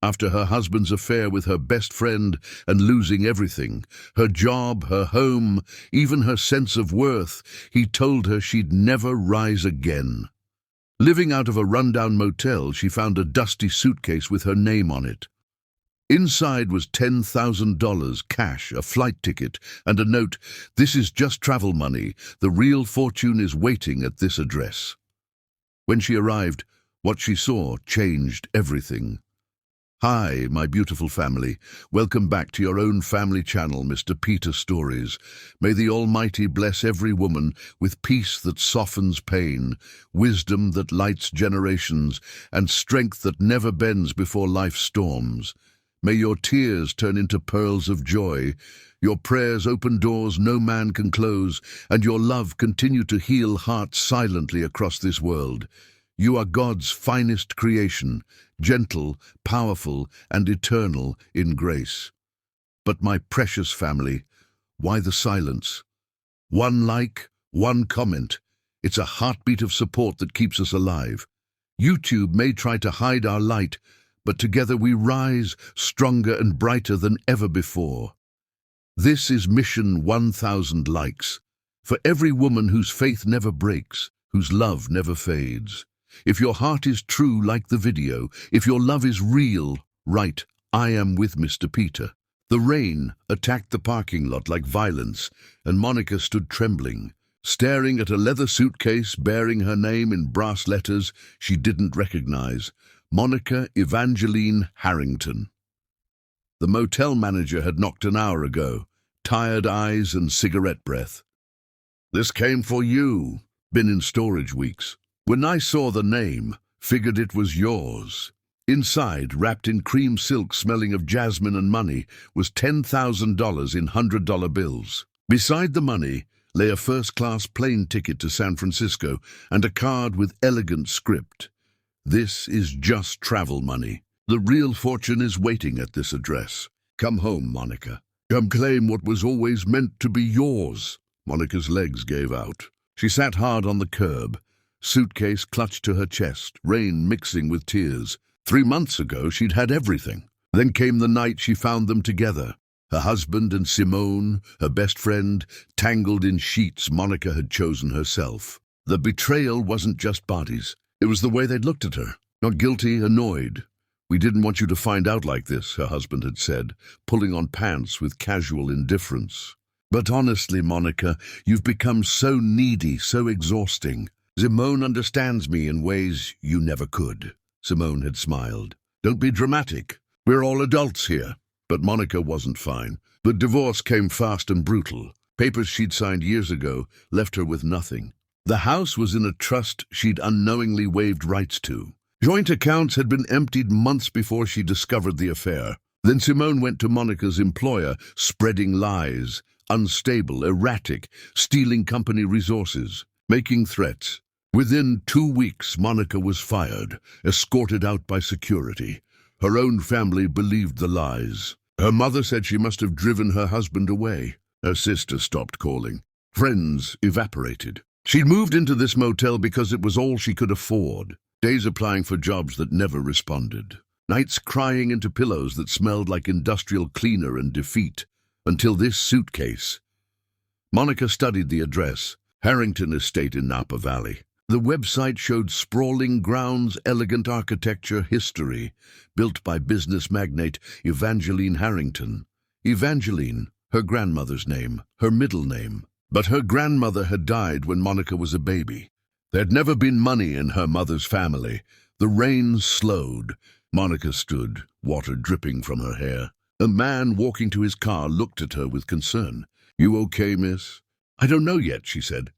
After her husband's affair with her best friend and losing everything, her job, her home, even her sense of worth, he told her she'd never rise again. Living out of a rundown motel, she found a dusty suitcase with her name on it. Inside was $10,000 cash, a flight ticket, and a note, "This is just travel money. The real fortune is waiting at this address." When she arrived, what she saw changed everything. "Hi, my beautiful family. Welcome back to your own family channel, Mr. Peter Stories. May the Almighty bless every woman with peace that softens pain, wisdom that lights generations, and strength that never bends before life's storms. May your tears turn into pearls of joy, your prayers open doors no man can close, and your love continue to heal hearts silently across this world. You are God's finest creation, gentle, powerful, and eternal in grace. But my precious family, why the silence? One like, one comment. It's a heartbeat of support that keeps us alive. YouTube may try to hide our light, but together we rise, stronger and brighter than ever before. This is Mission 1000 likes, for every woman whose faith never breaks, whose love never fades. If your heart is true like the video, if your love is real, right, I am with Mr. Peter. The rain attacked the parking lot like violence, and Monica stood trembling, staring at a leather suitcase bearing her name in brass letters she didn't recognize. Monica Evangeline Harrington. The motel manager had knocked an hour ago, tired eyes and cigarette breath. "This came for you. Been in storage weeks. When I saw the name, figured it was yours." Inside, wrapped in cream silk smelling of jasmine and money, was $10,000 in $100 bills. Beside the money lay a first-class plane ticket to San Francisco and a card with elegant script. "This is just travel money. The real fortune is waiting at this address. Come home, Monica. Come claim what was always meant to be yours." Monica's legs gave out. She sat hard on the curb, suitcase clutched to her chest, rain mixing with tears. 3 months ago, she'd had everything. Then came the night she found them together. Her husband and Simone, her best friend, tangled in sheets Monica had chosen herself. The betrayal wasn't just bodies. It was the way they'd looked at her. Not guilty, annoyed. "We didn't want you to find out like this," her husband had said, pulling on pants with casual indifference. "But honestly, Monica, you've become so needy, so exhausting. Simone understands me in ways you never could." Simone had smiled. "Don't be dramatic. We're all adults here." But Monica wasn't fine. The divorce came fast and brutal. Papers she'd signed years ago left her with nothing. The house was in a trust she'd unknowingly waived rights to. Joint accounts had been emptied months before she discovered the affair. Then Simone went to Monica's employer, spreading lies, unstable, erratic, stealing company resources, making threats. Within 2 weeks, Monica was fired, escorted out by security. Her own family believed the lies. Her mother said she must have driven her husband away. Her sister stopped calling. Friends evaporated. She'd moved into this motel because it was all she could afford. Days applying for jobs that never responded. Nights crying into pillows that smelled like industrial cleaner and defeat. Until this suitcase. Monica studied the address, Harrington Estate in Napa Valley. The website showed sprawling grounds, elegant architecture, history, built by business magnate Evangeline Harrington. Evangeline, her grandmother's name, her middle name. But her grandmother had died when Monica was a baby. There'd never been money in her mother's family. The rain slowed. Monica stood, water dripping from her hair. A man walking to his car looked at her with concern. "You okay, miss?" "I don't know yet," she said.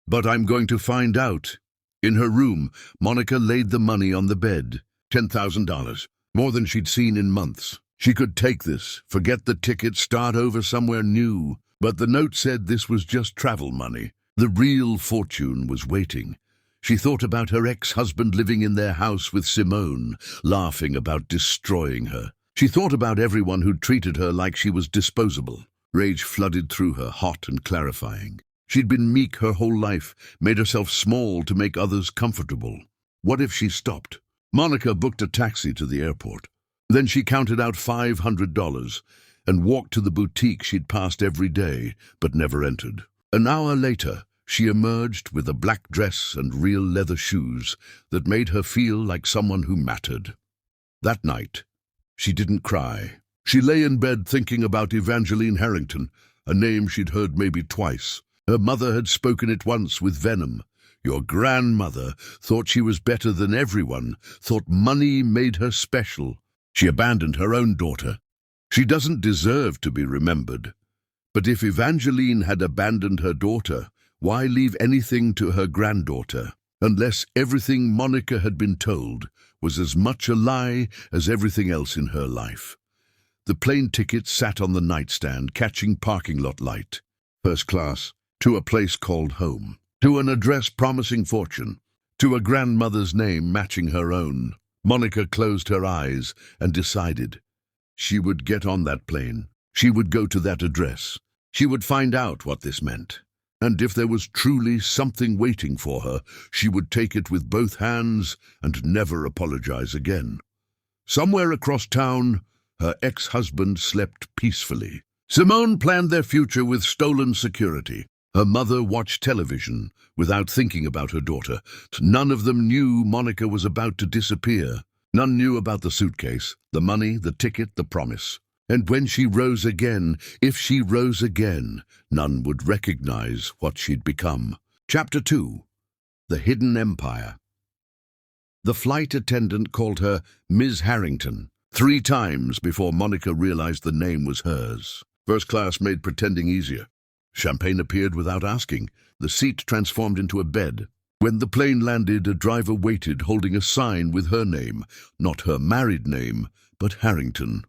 "But I'm going to find out." In her room, Monica laid the money on the bed. $10,000, more than she'd seen in months. She could take this, forget the ticket, start over somewhere new. But the note said this was just travel money. The real fortune was waiting. She thought about her ex-husband living in their house with Simone, laughing about destroying her. She thought about everyone who'd treated her like she was disposable. Rage flooded through her, hot and clarifying. She'd been meek her whole life, made herself small to make others comfortable. What if she stopped? Monica booked a taxi to the airport. Then she counted out $500 and walked to the boutique she'd passed every day but never entered. An hour later, she emerged with a black dress and real leather shoes that made her feel like someone who mattered. That night, she didn't cry. She lay in bed thinking about Evangeline Harrington, a name she'd heard maybe twice. Her mother had spoken it once with venom. Your grandmother thought she was better than everyone, thought money made her special. She abandoned her own daughter. She doesn't deserve to be remembered. But if Evangeline had abandoned her daughter, why leave anything to her granddaughter? Unless everything Monica had been told was as much a lie as everything else in her life. The plane ticket sat on the nightstand, catching parking lot light. First class, to a place called home, to an address promising fortune, to a grandmother's name matching her own. Monica closed her eyes and decided. She would get on that plane. She would go to that address. She would find out what this meant. And if there was truly something waiting for her, she would take it with both hands and never apologize again. Somewhere across town, her ex-husband slept peacefully. Simone planned their future with stolen security. Her mother watched television without thinking about her daughter. None of them knew Monica was about to disappear. None knew about the suitcase, the money, the ticket, the promise. And when she rose again, if she rose again, none would recognize what she'd become. Chapter 2. The Hidden Empire. The flight attendant called her Ms. Harrington 3 times before Monica realized the name was hers. First class made pretending easier. Champagne appeared without asking. The seat transformed into a bed. When the plane landed, a driver waited holding a sign with her name, not her married name, but Harrington.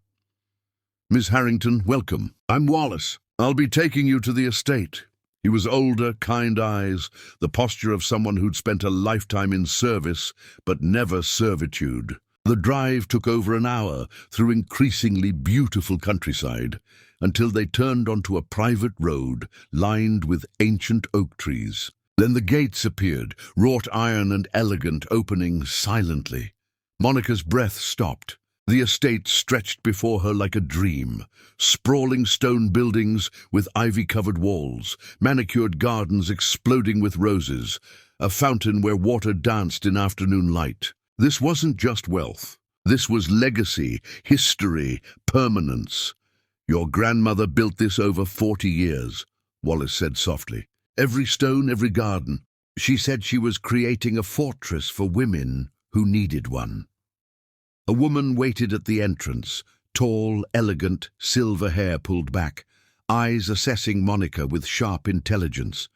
Miss Harrington, welcome. I'm Wallace. I'll be taking you to the estate. He was older, kind eyes, the posture of someone who'd spent a lifetime in service, but never servitude. The drive took over an hour through increasingly beautiful countryside, until they turned onto a private road lined with ancient oak trees. Then the gates appeared, wrought iron and elegant, opening silently. Monica's breath stopped. The estate stretched before her like a dream. Sprawling stone buildings with ivy-covered walls, manicured gardens exploding with roses, a fountain where water danced in afternoon light. This wasn't just wealth. This was legacy, history, permanence. Your grandmother built this over 40 years, Wallace said softly. Every stone, every garden. She said she was creating a fortress for women who needed one. A woman waited at the entrance, tall, elegant, silver hair pulled back, eyes assessing Monica with sharp intelligence.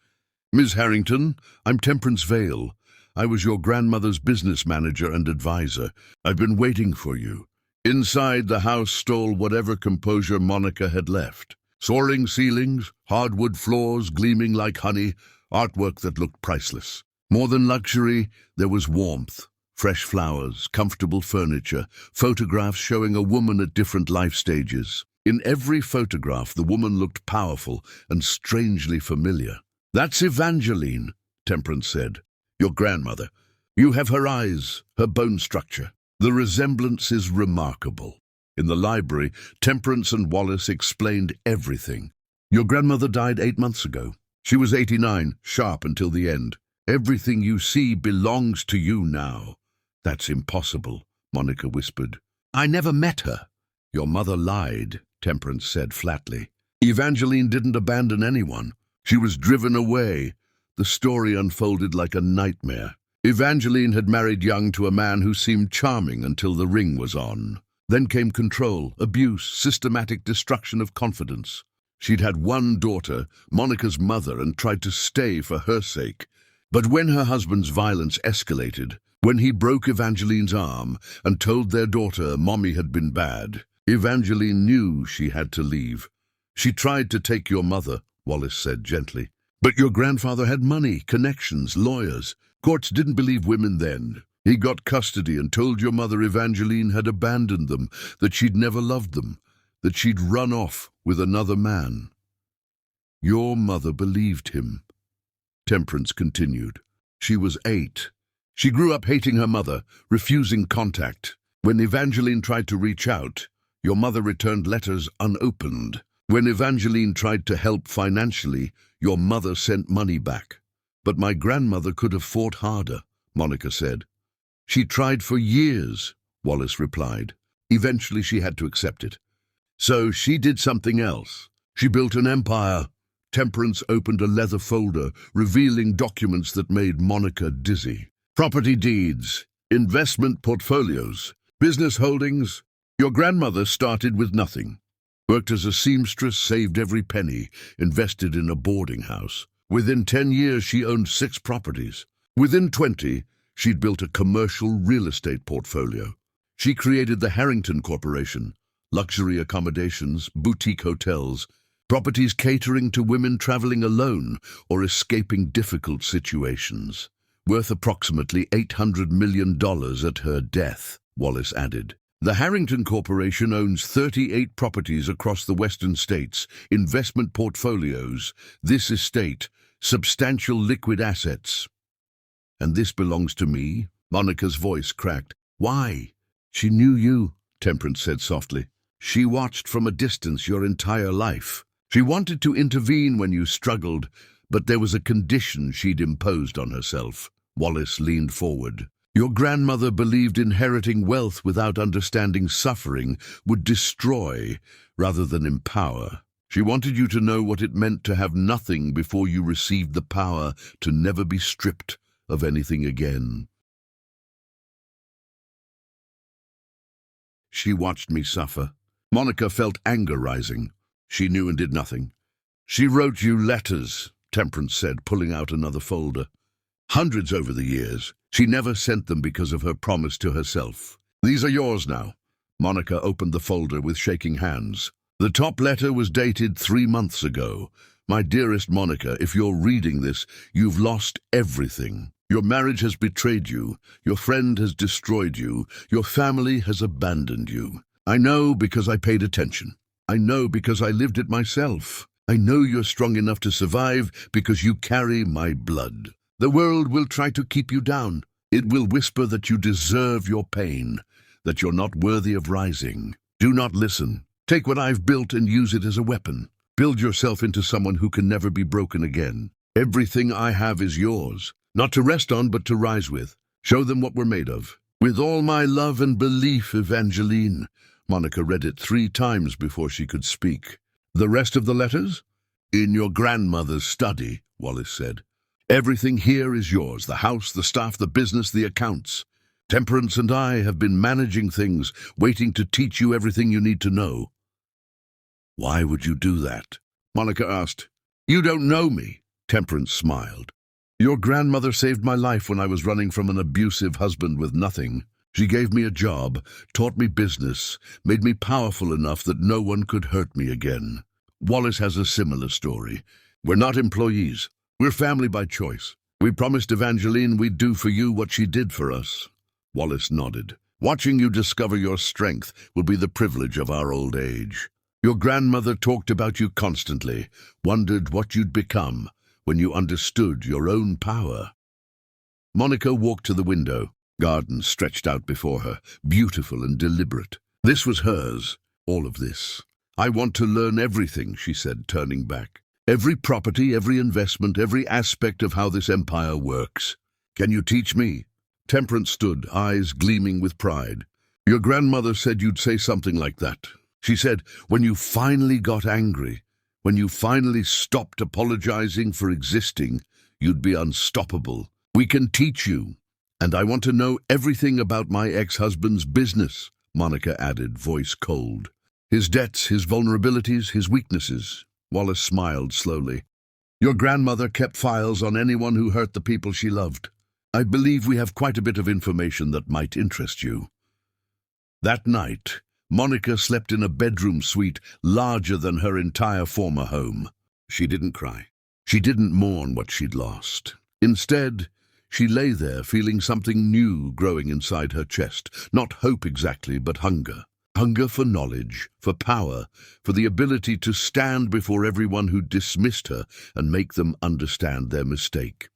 Miss Harrington, I'm Temperance Vale. I was your grandmother's business manager and advisor. I've been waiting for you. Inside, the house stole whatever composure Monica had left. Soaring ceilings, hardwood floors gleaming like honey, artwork that looked priceless. More than luxury, there was warmth. Fresh flowers, comfortable furniture, photographs showing a woman at different life stages. In every photograph, the woman looked powerful and strangely familiar. That's Evangeline, Temperance said. Your grandmother. You have her eyes, her bone structure. The resemblance is remarkable. In the library, Temperance and Wallace explained everything. Your grandmother died 8 months ago. She was 89, sharp until the end. Everything you see belongs to you now. That's impossible, Monica whispered. I never met her. Your mother lied, Temperance said flatly. Evangeline didn't abandon anyone. She was driven away. The story unfolded like a nightmare. Evangeline had married young to a man who seemed charming until the ring was on. Then came control, abuse, systematic destruction of confidence. She'd had one daughter, Monica's mother, and tried to stay for her sake. But when her husband's violence escalated, when he broke Evangeline's arm and told their daughter Mommy had been bad, Evangeline knew she had to leave. She tried to take your mother, Wallace said gently. But your grandfather had money, connections, lawyers. Courts didn't believe women then. He got custody and told your mother Evangeline had abandoned them, that she'd never loved them, that she'd run off with another man. Your mother believed him. Temperance continued. She was 8. She grew up hating her mother, refusing contact. When Evangeline tried to reach out, your mother returned letters unopened. When Evangeline tried to help financially, your mother sent money back. But my grandmother could have fought harder, Monica said. She tried for years, Wallace replied. Eventually she had to accept it. So she did something else. She built an empire. Temperance opened a leather folder, revealing documents that made Monica dizzy. Property deeds, investment portfolios, business holdings. Your grandmother started with nothing. Worked as a seamstress, saved every penny, invested in a boarding house. Within 10 years, she owned 6 properties. Within 20, she'd built a commercial real estate portfolio. She created the Harrington Corporation, luxury accommodations, boutique hotels, properties catering to women traveling alone or escaping difficult situations. Worth approximately $800 million at her death, Wallace added. The Harrington Corporation owns 38 properties across the western states, investment portfolios, this estate, substantial liquid assets. And this belongs to me? Monica's voice cracked. Why? She knew you, Temperance said softly. She watched from a distance your entire life. She wanted to intervene when you struggled, but there was a condition she'd imposed on herself. Wallace leaned forward. Your grandmother believed inheriting wealth without understanding suffering would destroy rather than empower. She wanted you to know what it meant to have nothing before you received the power to never be stripped of anything again. She watched me suffer. Monica felt anger rising. She knew and did nothing. She wrote you letters, Temperance said, pulling out another folder. Hundreds over the years. She never sent them because of her promise to herself. These are yours now. Monica opened the folder with shaking hands. The top letter was dated 3 months ago. My dearest Monica, if you're reading this, you've lost everything. Your marriage has betrayed you. Your friend has destroyed you. Your family has abandoned you. I know because I paid attention. I know because I lived it myself. I know you're strong enough to survive because you carry my blood. The world will try to keep you down. It will whisper that you deserve your pain, that you're not worthy of rising. Do not listen. Take what I've built and use it as a weapon. Build yourself into someone who can never be broken again. Everything I have is yours, not to rest on but to rise with. Show them what we're made of. With all my love and belief, Evangeline. Monica read it 3 times before she could speak. The rest of the letters? In your grandmother's study, Wallace said. Everything here is yours, the house, the staff, the business, the accounts. Temperance and I have been managing things, waiting to teach you everything you need to know. Why would you do that? Monica asked. You don't know me, Temperance smiled. Your grandmother saved my life when I was running from an abusive husband with nothing. She gave me a job, taught me business, made me powerful enough that no one could hurt me again. Wallace has a similar story. We're not employees. We're family by choice. We promised Evangeline we'd do for you what she did for us. Wallace nodded. Watching you discover your strength will be the privilege of our old age. Your grandmother talked about you constantly, wondered what you'd become when you understood your own power. Monica walked to the window. Garden stretched out before her, beautiful and deliberate. This was hers, all of this. I want to learn everything, she said, turning back. Every property, every investment, every aspect of how this empire works. Can you teach me? Temperance stood, eyes gleaming with pride. Your grandmother said you'd say something like that. She said, when you finally got angry, when you finally stopped apologizing for existing, you'd be unstoppable. We can teach you. And I want to know everything about my ex-husband's business, Monica added, voice cold. His debts, his vulnerabilities, his weaknesses. Wallace smiled slowly. Your grandmother kept files on anyone who hurt the people she loved. I believe we have quite a bit of information that might interest you. That night, Monica slept in a bedroom suite larger than her entire former home. She didn't cry. She didn't mourn what she'd lost. Instead, she lay there feeling something new growing inside her chest. Not hope exactly, but hunger. Hunger for knowledge, for power, for the ability to stand before everyone who dismissed her and make them understand their mistake.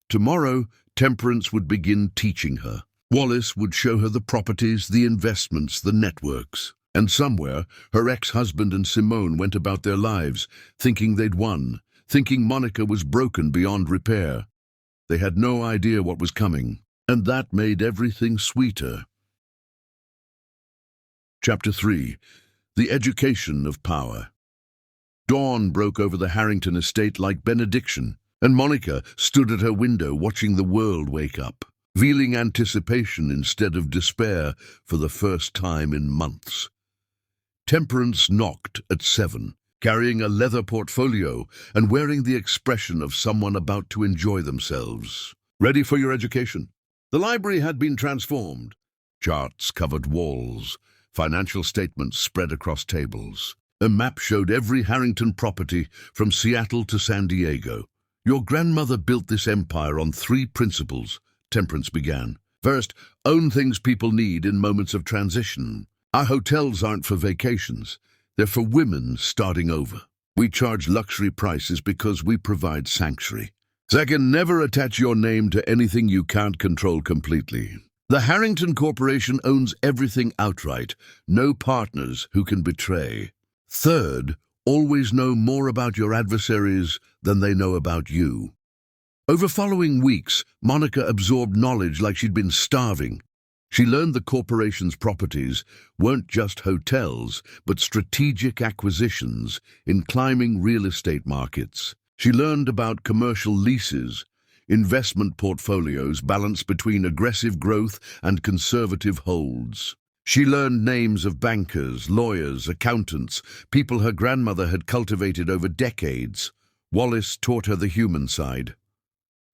Tomorrow, Temperance would begin teaching her. Wallace would show her the properties, the investments, the networks. And somewhere, her ex-husband and Simone went about their lives, thinking they'd won, thinking Monica was broken beyond repair. They had no idea what was coming, and that made everything sweeter. Chapter 3. The Education of Power. Dawn broke over the Harrington estate like benediction, and Monica stood at her window watching the world wake up, feeling anticipation instead of despair for the first time in months. Temperance knocked at 7, carrying a leather portfolio and wearing the expression of someone about to enjoy themselves. Ready for your education? The library had been transformed. Charts covered walls, financial statements spread across tables. A map showed every Harrington property from Seattle to San Diego. Your grandmother built this empire on 3 principles, Temperance began. First, own things people need in moments of transition. Our hotels aren't for vacations. They're for women starting over. We charge luxury prices because we provide sanctuary. Second, never attach your name to anything you can't control completely. The Harrington Corporation owns everything outright. No partners who can betray. Third, always know more about your adversaries than they know about you. Over following weeks, Monica absorbed knowledge like she'd been starving. She learned the corporation's properties weren't just hotels, but strategic acquisitions in climbing real estate markets. She learned about commercial leases, investment portfolios balanced between aggressive growth and conservative holds. She learned names of bankers, lawyers, accountants, people her grandmother had cultivated over decades. Wallace taught her the human side.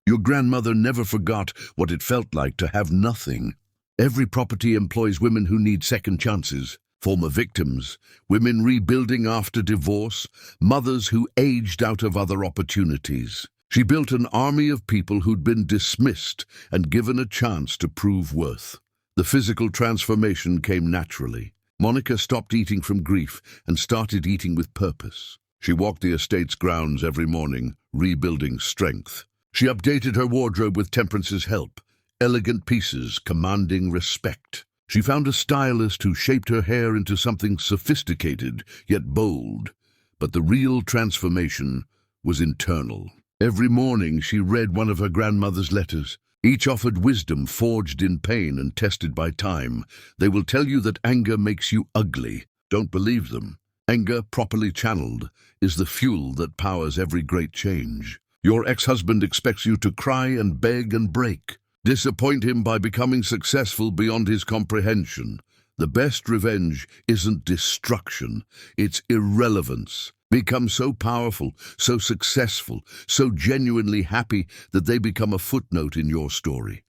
Your grandmother never forgot what it felt like to have nothing. Every property employs women who need second chances, former victims, women rebuilding after divorce, mothers who aged out of other opportunities. She built an army of people who'd been dismissed and given a chance to prove worth. The physical transformation came naturally. Monica stopped eating from grief and started eating with purpose. She walked the estate's grounds every morning, rebuilding strength. She updated her wardrobe with Temperance's help. Elegant pieces commanding respect. She found a stylist who shaped her hair into something sophisticated yet bold. But the real transformation was internal. Every morning she read one of her grandmother's letters. Each offered wisdom forged in pain and tested by time. They will tell you that anger makes you ugly. Don't believe them. Anger, properly channeled, is the fuel that powers every great change. Your ex-husband expects you to cry and beg and break. Disappoint him by becoming successful beyond his comprehension. The best revenge isn't destruction, it's irrelevance. Become so powerful, so successful, so genuinely happy that they become a footnote in your story.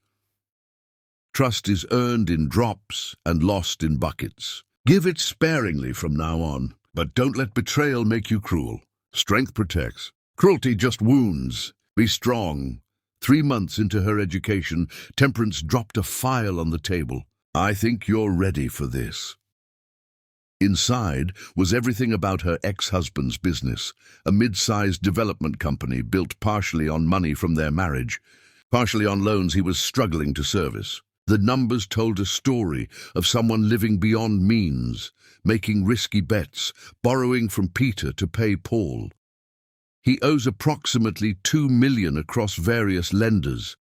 Trust is earned in drops and lost in buckets. Give it sparingly from now on, but don't let betrayal make you cruel. Strength protects. Cruelty just wounds. Be strong. 3 months into her education, Temperance dropped a file on the table. I think you're ready for this. Inside was everything about her ex-husband's business, a mid-sized development company built partially on money from their marriage, partially on loans he was struggling to service. The numbers told a story of someone living beyond means, making risky bets, borrowing from Peter to pay Paul. He owes approximately $2 million across various lenders,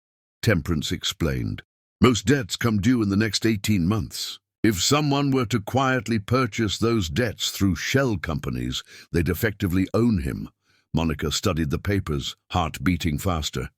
Temperance explained. Most debts come due in the next 18 months. If someone were to quietly purchase those debts through shell companies, they'd effectively own him. Monica studied the papers, heart beating faster.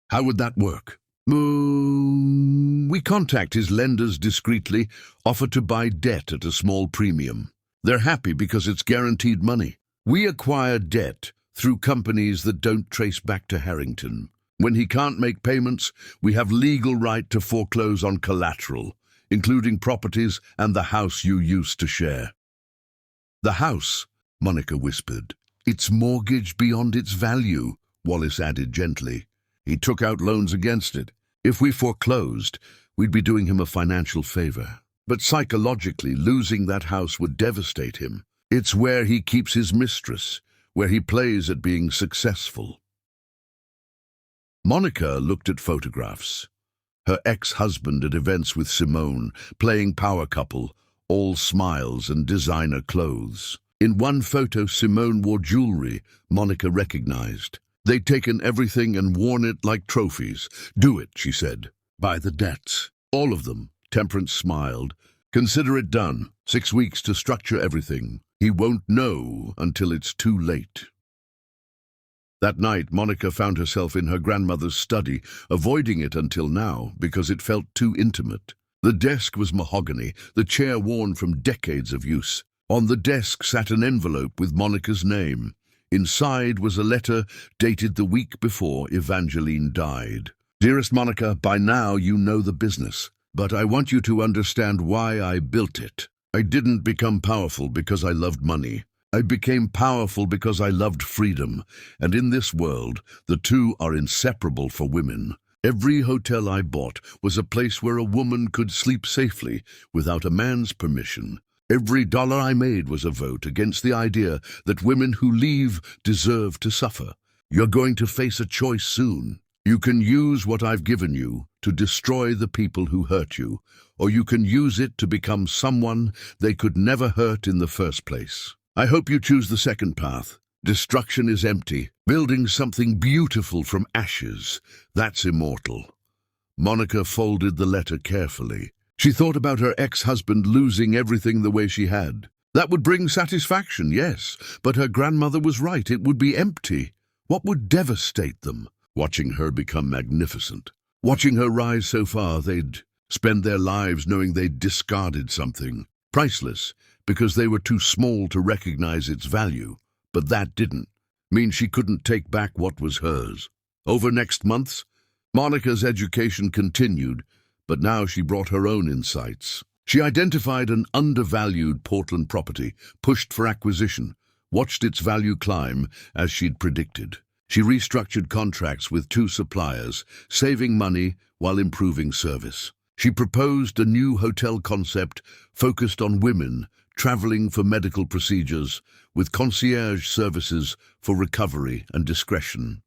How would that work? We contact his lenders discreetly, offer to buy debt at a small premium. They're happy because it's guaranteed money. We acquire debt through companies that don't trace back to Harrington. When he can't make payments, we have legal right to foreclose on collateral, including properties and the house you used to share. The house, Monica whispered. It's mortgaged beyond its value, Wallace added gently. He took out loans against it. If we foreclosed, we'd be doing him a financial favor. But psychologically, losing that house would devastate him. It's where he keeps his mistress, where he plays at being successful. Monica looked at photographs. Her ex-husband at events with Simone, playing power couple, all smiles and designer clothes. In one photo, Simone wore jewelry Monica recognized. They'd taken everything and worn it like trophies. "Do it," she said. "Buy the debts. All of them." Temperance smiled. "Consider it done. 6 weeks to structure everything. He won't know until it's too late." That night, Monica found herself in her grandmother's study, avoiding it until now because it felt too intimate. The desk was mahogany, the chair worn from decades of use. On the desk sat an envelope with Monica's name. Inside was a letter dated the week before Evangeline died. "Dearest Monica, by now you know the business, but I want you to understand why I built it. I didn't become powerful because I loved money. I became powerful because I loved freedom, and in this world, the two are inseparable for women. Every hotel I bought was a place where a woman could sleep safely without a man's permission. Every dollar I made was a vote against the idea that women who leave deserve to suffer. You're going to face a choice soon. You can use what I've given you to destroy the people who hurt you, or you can use it to become someone they could never hurt in the first place. I hope you choose the second path. Destruction is empty. Building something beautiful from ashes, that's immortal." Monica folded the letter carefully. She thought about her ex-husband losing everything the way she had. That would bring satisfaction, yes, but her grandmother was right. It would be empty. What would devastate them? Watching her become magnificent. Watching her rise so far, they'd spend their lives knowing they'd discarded something. Priceless, because they were too small to recognize its value. But that didn't mean she couldn't take back what was hers. Over next months, Monica's education continued, but now she brought her own insights. She identified an undervalued Portland property, pushed for acquisition, watched its value climb as she'd predicted. She restructured contracts with 2 suppliers, saving money while improving service. She proposed a new hotel concept focused on women traveling for medical procedures, with concierge services for recovery and discretion.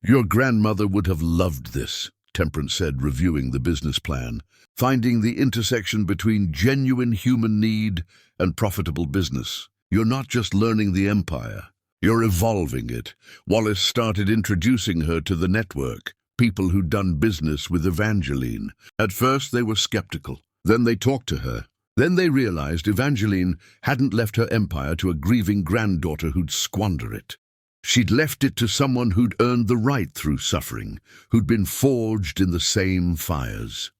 "Your grandmother would have loved this," Temperance said, reviewing the business plan, "finding the intersection between genuine human need and profitable business. You're not just learning the empire, you're evolving it." Wallace started introducing her to the network, people who'd done business with Evangeline. At first they were skeptical. Then they talked to her. Then they realized Evangeline hadn't left her empire to a grieving granddaughter who'd squander it. She'd left it to someone who'd earned the right through suffering, who'd been forged in the same fires.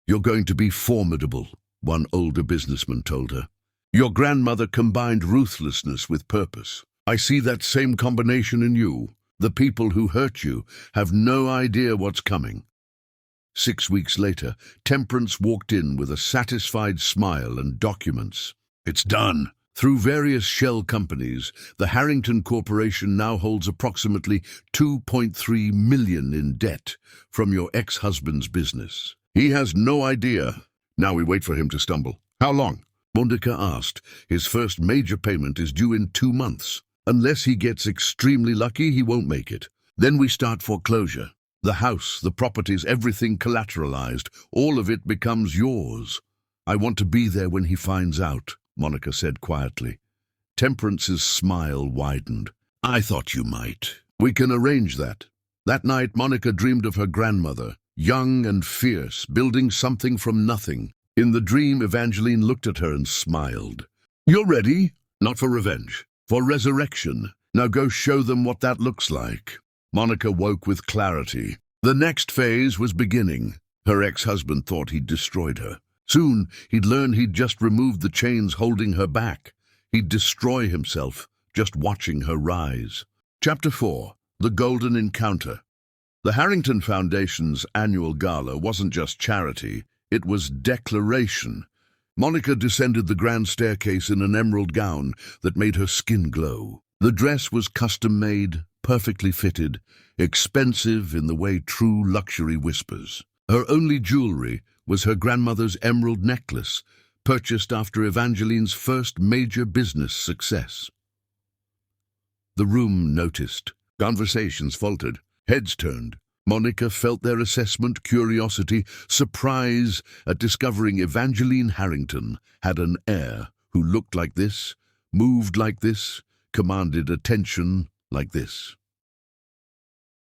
"You're going to be formidable," one older businessman told her. "Your grandmother combined ruthlessness with purpose. I see that same combination in you. The people who hurt you have no idea what's coming." 6 weeks later, Temperance walked in with a satisfied smile and documents. "It's done." Through various shell companies, the Harrington Corporation now holds approximately $2.3 million in debt from your ex-husband's business. He has no idea. Now we wait for him to stumble. "How long?" Monica asked. "His first major payment is due in 2 months. Unless he gets extremely lucky, he won't make it. Then we start foreclosure. The house, the properties, everything collateralized. All of it becomes yours. I want to be there when he finds out," Monica said quietly. Temperance's smile widened. "I thought you might. We can arrange that." That night, Monica dreamed of her grandmother, young and fierce, building something from nothing. In the dream, Evangeline looked at her and smiled. "You're ready? Not for revenge. For resurrection. Now go show them what that looks like." Monica woke with clarity. The next phase was beginning. Her ex-husband thought he'd destroyed her. Soon, he'd learn he'd just removed the chains holding her back. He'd destroy himself, just watching her rise. Chapter 4. The Golden Encounter. The Harrington Foundation's annual gala wasn't just charity, it was declaration. Monica descended the grand staircase in an emerald gown that made her skin glow. The dress was custom-made, perfectly fitted, expensive in the way true luxury whispers. Her only jewelry was her grandmother's emerald necklace, purchased after Evangeline's first major business success. The room noticed. Conversations faltered. Heads turned. Monica felt their assessment, curiosity, surprise at discovering Evangeline Harrington had an heir who looked like this, moved like this, commanded attention like this.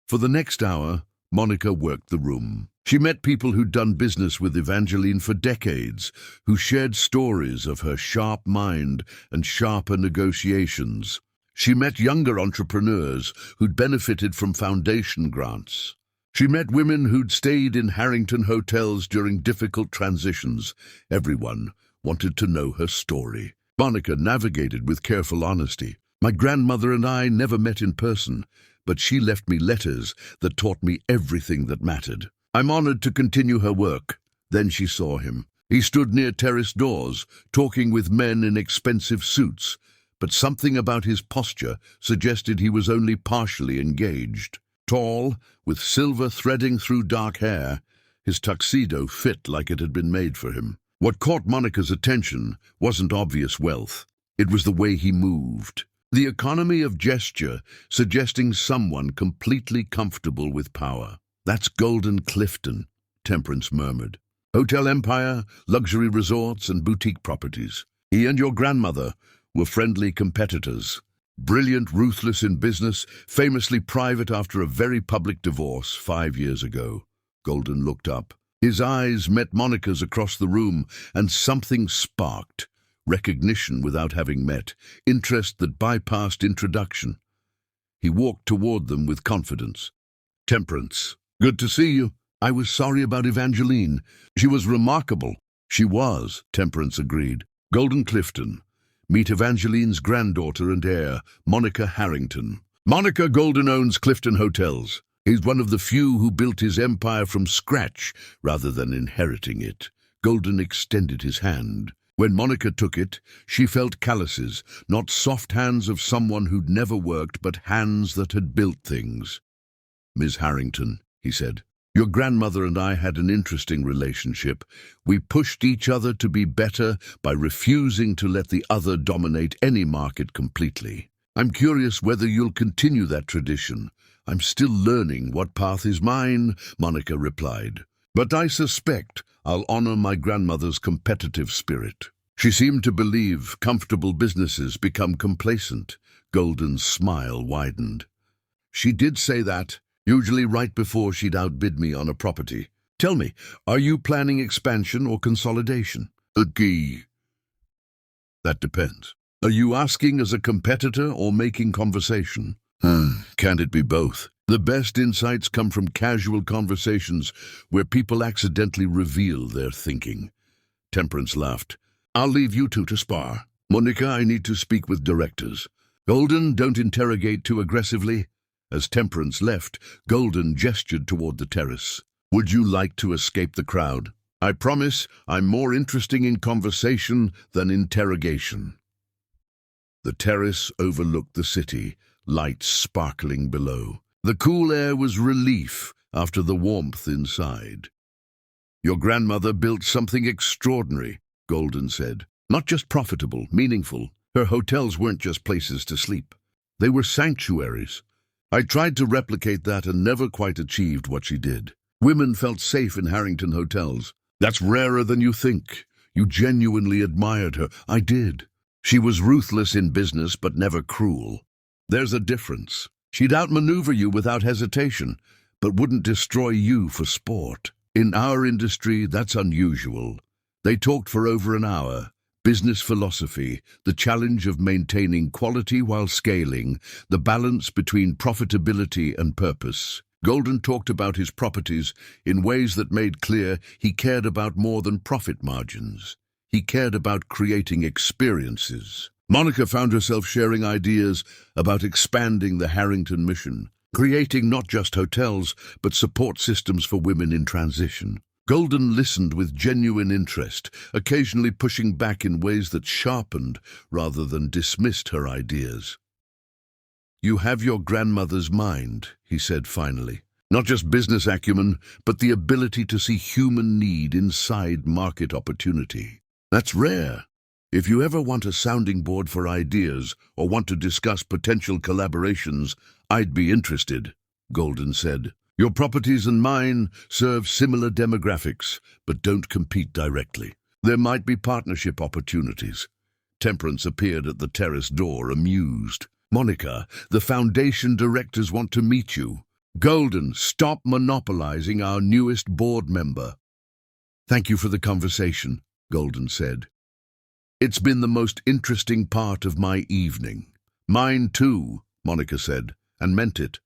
For the next hour, Monica worked the room. She met people who'd done business with Evangeline for decades, who shared stories of her sharp mind and sharper negotiations. She met younger entrepreneurs who'd benefited from foundation grants. She met women who'd stayed in Harrington hotels during difficult transitions. Everyone wanted to know her story. Monica navigated with careful honesty. My grandmother and I never met in person, but she left me letters that taught me everything that mattered. I'm honored to continue her work. Then she saw him. He stood near terrace doors, talking with men in expensive suits, but something about his posture suggested he was only partially engaged. Tall, with silver threading through dark hair, his tuxedo fit like it had been made for him. What caught Monica's attention wasn't obvious wealth. It was the way he moved. The economy of gesture, suggesting someone completely comfortable with power. That's Golden Clifton, Temperance murmured. Hotel empire, luxury resorts, and boutique properties. He and your grandmother were friendly competitors. Brilliant, ruthless in business, famously private after a very public divorce 5 years ago. Golden looked up. His eyes met Monica's across the room, and something sparked. Recognition without having met, interest that bypassed introduction. He walked toward them with confidence. Temperance, good to see you. I was sorry about Evangeline. She was remarkable. She was, Temperance agreed. Golden Clifton. Meet Evangeline's granddaughter and heir, Monica Harrington. Monica Golden owns Clifton Hotels. He's one of the few who built his empire from scratch rather than inheriting it. Golden extended his hand. When Monica took it, she felt calluses, not soft hands of someone who'd never worked, but hands that had built things. Ms. Harrington, he said, your grandmother and I had an interesting relationship. We pushed each other to be better by refusing to let the other dominate any market completely. I'm curious whether you'll continue that tradition. I'm still learning what path is mine, Monica replied. But I suspect I'll honor my grandmother's competitive spirit. She seemed to believe comfortable businesses become complacent. Golden's smile widened. She did say that, usually right before she'd outbid me on a property. Tell me, are you planning expansion or consolidation? That depends. Are you asking as a competitor or making conversation? Can't it be both? The best insights come from casual conversations where people accidentally reveal their thinking. Temperance laughed. I'll leave you two to spar. Monica, I need to speak with directors. Golden, don't interrogate too aggressively. As Temperance left, Golden gestured toward the terrace. Would you like to escape the crowd? I promise I'm more interesting in conversation than interrogation. The terrace overlooked the city, lights sparkling below. The cool air was relief after the warmth inside. Your grandmother built something extraordinary, Golden said. Not just profitable, meaningful. Her hotels weren't just places to sleep. They were sanctuaries. I tried to replicate that and never quite achieved what she did. Women felt safe in Harrington hotels. That's rarer than you think. You genuinely admired her. I did. She was ruthless in business, but never cruel. There's a difference. She'd outmaneuver you without hesitation, but wouldn't destroy you for sport. In our industry, that's unusual. They talked for over an hour. Business philosophy, the challenge of maintaining quality while scaling, the balance between profitability and purpose. Golden talked about his properties in ways that made clear he cared about more than profit margins. He cared about creating experiences. Monica found herself sharing ideas about expanding the Harrington mission, creating not just hotels, but support systems for women in transition. Golden listened with genuine interest, occasionally pushing back in ways that sharpened rather than dismissed her ideas. You have your grandmother's mind, he said finally. Not just business acumen, but the ability to see human need inside market opportunity. That's rare. If you ever want a sounding board for ideas or want to discuss potential collaborations, I'd be interested, Golden said. Your properties and mine serve similar demographics, but don't compete directly. There might be partnership opportunities. Temperance appeared at the terrace door, amused. Monica, the foundation directors want to meet you. Golden, stop monopolizing our newest board member. Thank you for the conversation, Golden said. It's been the most interesting part of my evening. Mine too, Monica said, and meant it.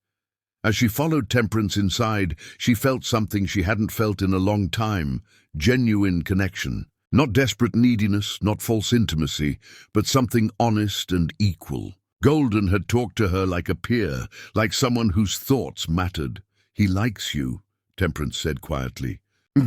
As she followed Temperance inside, she felt something she hadn't felt in a long time, genuine connection. Not desperate neediness, not false intimacy, but something honest and equal. Golden had talked to her like a peer, like someone whose thoughts mattered. He likes you, Temperance said quietly.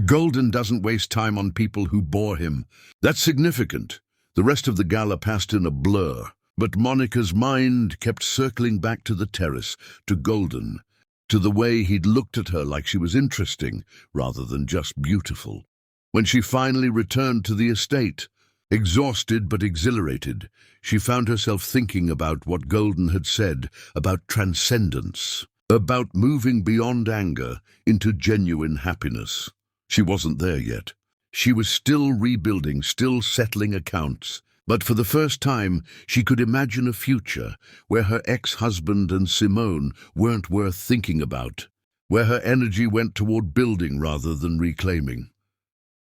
Golden doesn't waste time on people who bore him. That's significant. The rest of the gala passed in a blur, but Monica's mind kept circling back to the terrace, to Golden, to the way he'd looked at her like she was interesting rather than just beautiful. When she finally returned to the estate, exhausted but exhilarated, she found herself thinking about what Golden had said about transcendence, about moving beyond anger into genuine happiness. She wasn't there yet. She was still rebuilding, still settling accounts, but for the first time she could imagine a future where her ex-husband and Simone weren't worth thinking about, where her energy went toward building rather than reclaiming.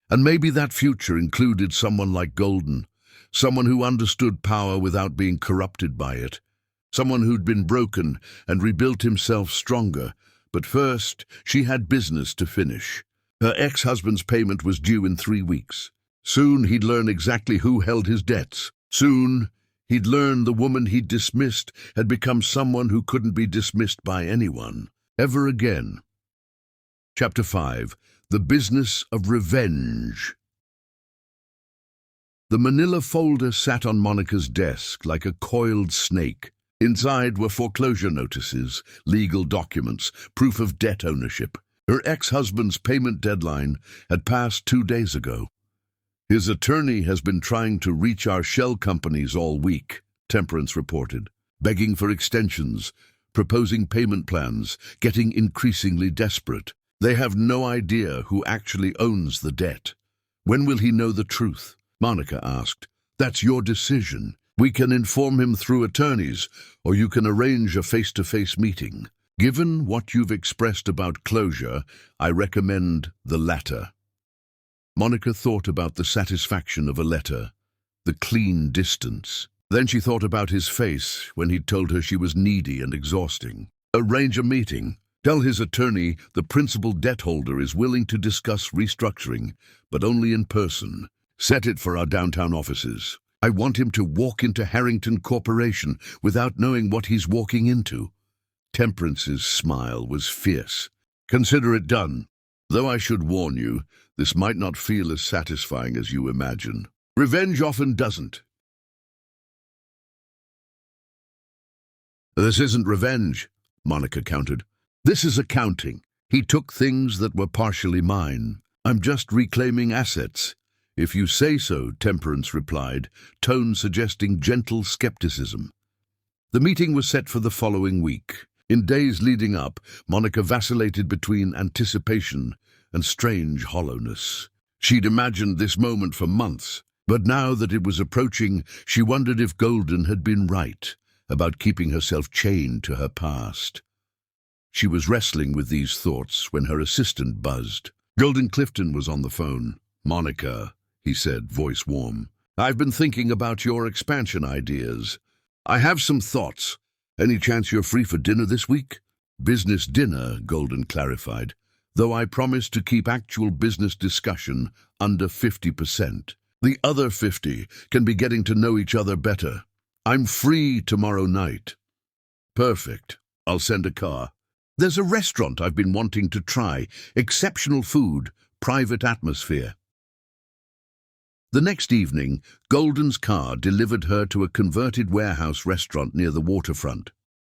And maybe that future included someone like Golden, someone who understood power without being corrupted by it, someone who'd been broken and rebuilt himself stronger. But first, she had business to finish. Her ex-husband's payment was due in 3 weeks. Soon he'd learn exactly who held his debts. Soon he'd learn the woman he'd dismissed had become someone who couldn't be dismissed by anyone, ever again. Chapter 5. The Business of Revenge. The manila folder sat on Monica's desk like a coiled snake. Inside were foreclosure notices, legal documents, proof of debt ownership. Her ex-husband's payment deadline had passed 2 days ago. His attorney has been trying to reach our shell companies all week, Temperance reported, begging for extensions, proposing payment plans, getting increasingly desperate. They have no idea who actually owns the debt. When will he know the truth? Monica asked. That's your decision. We can inform him through attorneys, or you can arrange a face-to-face meeting. Given what you've expressed about closure, I recommend the latter. Monica thought about the satisfaction of a letter, the clean distance. Then she thought about his face when he'd told her she was needy and exhausting. Arrange a meeting. Tell his attorney the principal debt holder is willing to discuss restructuring, but only in person. Set it for our downtown offices. I want him to walk into Harrington Corporation without knowing what he's walking into. Temperance's smile was fierce. Consider it done. Though I should warn you, this might not feel as satisfying as you imagine. Revenge often doesn't. This isn't revenge, Monica countered. This is accounting. He took things that were partially mine. I'm just reclaiming assets. If you say so, Temperance replied, tone suggesting gentle skepticism. The meeting was set for the following week. In days leading up, Monica vacillated between anticipation and strange hollowness. She'd imagined this moment for months, but now that it was approaching, she wondered if Golden had been right about keeping herself chained to her past. She was wrestling with these thoughts when her assistant buzzed. Golden Clifton was on the phone. Monica, he said, voice warm. I've been thinking about your expansion ideas. I have some thoughts. Any chance you're free for dinner this week? Business dinner, Golden clarified, though I promise to keep actual business discussion under 50%. The other 50 can be getting to know each other better. I'm free tomorrow night. Perfect. I'll send a car. There's a restaurant I've been wanting to try. Exceptional food, private atmosphere. The next evening, Golden's car delivered her to a converted warehouse restaurant near the waterfront.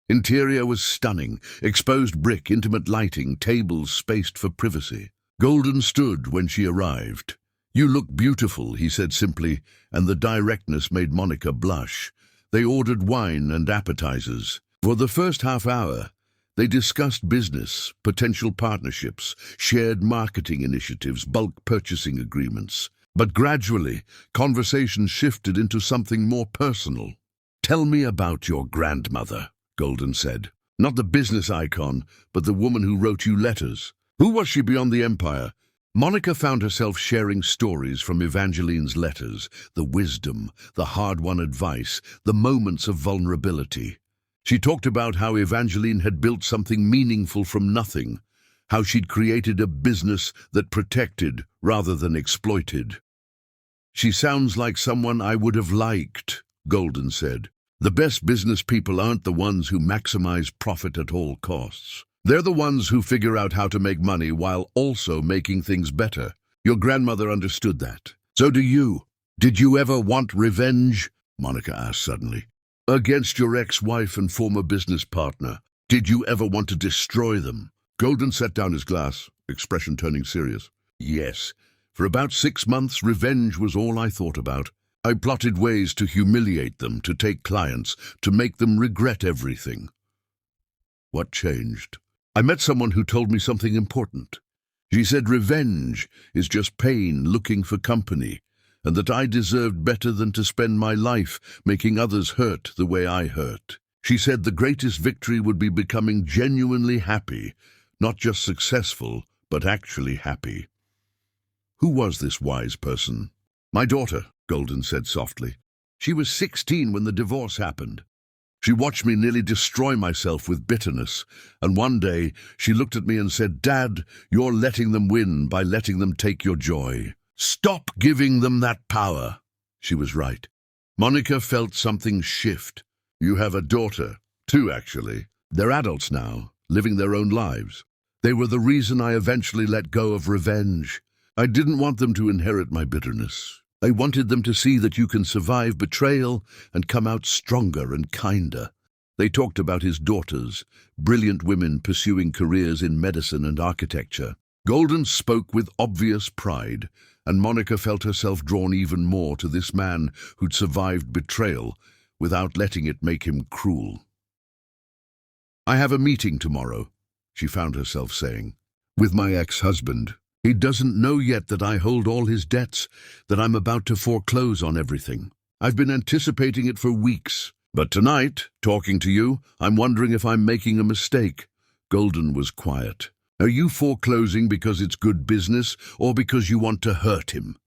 Interior was stunning, exposed brick, intimate lighting, tables spaced for privacy. Golden stood when she arrived. "You look beautiful," he said simply, and the directness made Monica blush. They ordered wine and appetizers. For the first half hour, they discussed business, potential partnerships, shared marketing initiatives, bulk purchasing agreements. But gradually, conversation shifted into something more personal. "Tell me about your grandmother," Golden said. "Not the business icon, but the woman who wrote you letters. Who was she beyond the empire?" Monica found herself sharing stories from Evangeline's letters, the wisdom, the hard-won advice, the moments of vulnerability. She talked about how Evangeline had built something meaningful from nothing, how she'd created a business that protected rather than exploited. "She sounds like someone I would have liked," Golden said. "The best business people aren't the ones who maximize profit at all costs. They're the ones who figure out how to make money while also making things better. Your grandmother understood that. So do you. Did you ever want revenge?" Monica asked suddenly. "Against your ex-wife and former business partner. Did you ever want to destroy them?" Golden set down his glass, expression turning serious. "Yes. For about 6 months, revenge was all I thought about. I plotted ways to humiliate them, to take clients, to make them regret everything." "What changed?" "I met someone who told me something important. She said revenge is just pain looking for company, and that I deserved better than to spend my life making others hurt the way I hurt. She said the greatest victory would be becoming genuinely happy, not just successful, but actually happy." Who was this wise person? "My daughter," Golden said softly. "She was 16 when the divorce happened. She watched me nearly destroy myself with bitterness, and one day she looked at me and said, 'Dad, you're letting them win by letting them take your joy. Stop giving them that power.'" She was right. Monica felt something shift. "You have a daughter, 2 actually. They're adults now, living their own lives. They were the reason I eventually let go of revenge. I didn't want them to inherit my bitterness. I wanted them to see that you can survive betrayal and come out stronger and kinder." They talked about his daughters, brilliant women pursuing careers in medicine and architecture. Golden spoke with obvious pride, and Monica felt herself drawn even more to this man who'd survived betrayal without letting it make him cruel. "I have a meeting tomorrow," she found herself saying, "with my ex-husband. He doesn't know yet that I hold all his debts, that I'm about to foreclose on everything. I've been anticipating it for weeks. But tonight, talking to you, I'm wondering if I'm making a mistake." Golden was quiet. "Are you foreclosing because it's good business or because you want to hurt him?"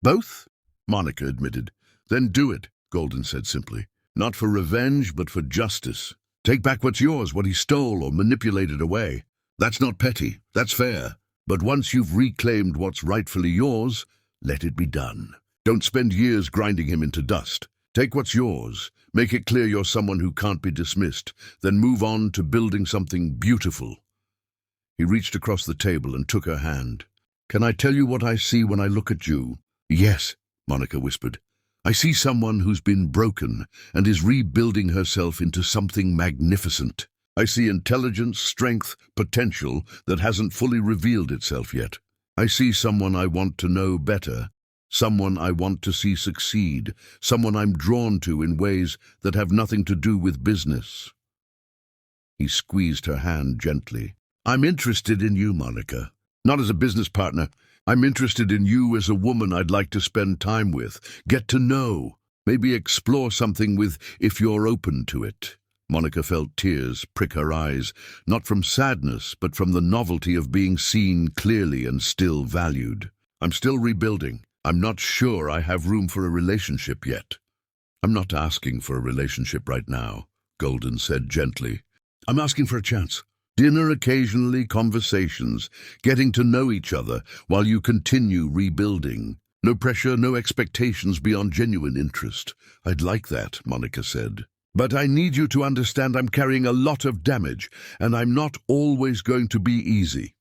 "Both," Monica admitted. "Then do it," Golden said simply. "Not for revenge, but for justice. Take back what's yours, what he stole or manipulated away. That's not petty, that's fair. But once you've reclaimed what's rightfully yours, let it be done. Don't spend years grinding him into dust. Take what's yours, make it clear you're someone who can't be dismissed, then move on to building something beautiful." He reached across the table and took her hand. "Can I tell you what I see when I look at you?" "Yes," Monica whispered. "I see someone who's been broken and is rebuilding herself into something magnificent. I see intelligence, strength, potential that hasn't fully revealed itself yet. I see someone I want to know better, someone I want to see succeed, someone I'm drawn to in ways that have nothing to do with business." He squeezed her hand gently. "I'm interested in you, Monica. Not as a business partner. I'm interested in you as a woman I'd like to spend time with, get to know, maybe explore something with if you're open to it." Monica felt tears prick her eyes, not from sadness, but from the novelty of being seen clearly and still valued. "I'm still rebuilding. I'm not sure I have room for a relationship yet." "I'm not asking for a relationship right now," Golden said gently. "I'm asking for a chance. Dinner occasionally, conversations, getting to know each other while you continue rebuilding. No pressure, no expectations beyond genuine interest." "I'd like that," Monica said. "But I need you to understand I'm carrying a lot of damage, and I'm not always going to be easy."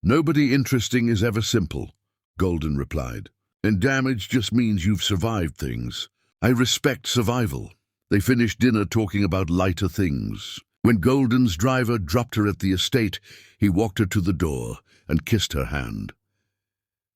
"Nobody interesting is ever simple," Golden replied. "And damage just means you've survived things. I respect survival." They finished dinner talking about lighter things. When Golden's driver dropped her at the estate, he walked her to the door and kissed her hand.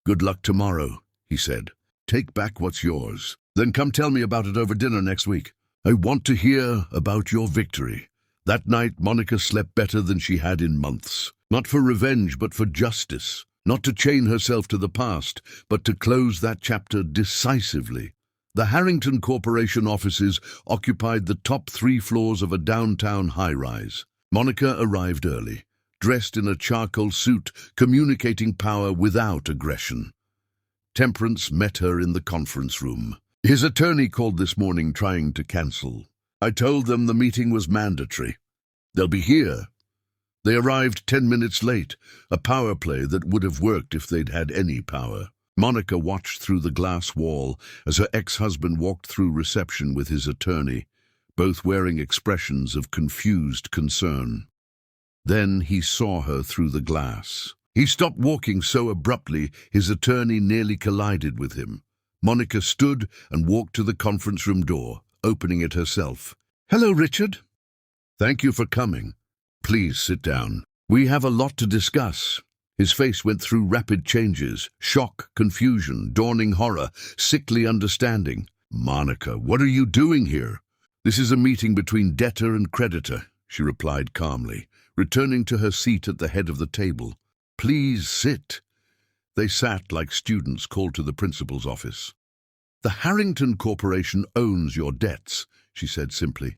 Good luck tomorrow, he said. Take back what's yours. Then come tell me about it over dinner next week. I want to hear about your victory. That night, Monica slept better than she had in months. Not for revenge, but for justice. Not to chain herself to the past, but to close that chapter decisively. The Harrington Corporation offices occupied the top 3 floors of a downtown high-rise. Monica arrived early, dressed in a charcoal suit, communicating power without aggression. Temperance met her in the conference room. His attorney called this morning trying to cancel. I told them the meeting was mandatory. They'll be here. They arrived 10 minutes late, a power play that would have worked if they'd had any power. Monica watched through the glass wall as her ex-husband walked through reception with his attorney, both wearing expressions of confused concern. Then he saw her through the glass. He stopped walking so abruptly his attorney nearly collided with him. Monica stood and walked to the conference room door, opening it herself. "Hello, Richard." "Thank you for coming. Please sit down. We have a lot to discuss." His face went through rapid changes, shock, confusion, dawning horror, sickly understanding. "Monica, what are you doing here?" "This is a meeting between debtor and creditor," she replied calmly, returning to her seat at the head of the table. "Please sit." They sat like students called to the principal's office. "The Harrington Corporation owns your debts," she said simply.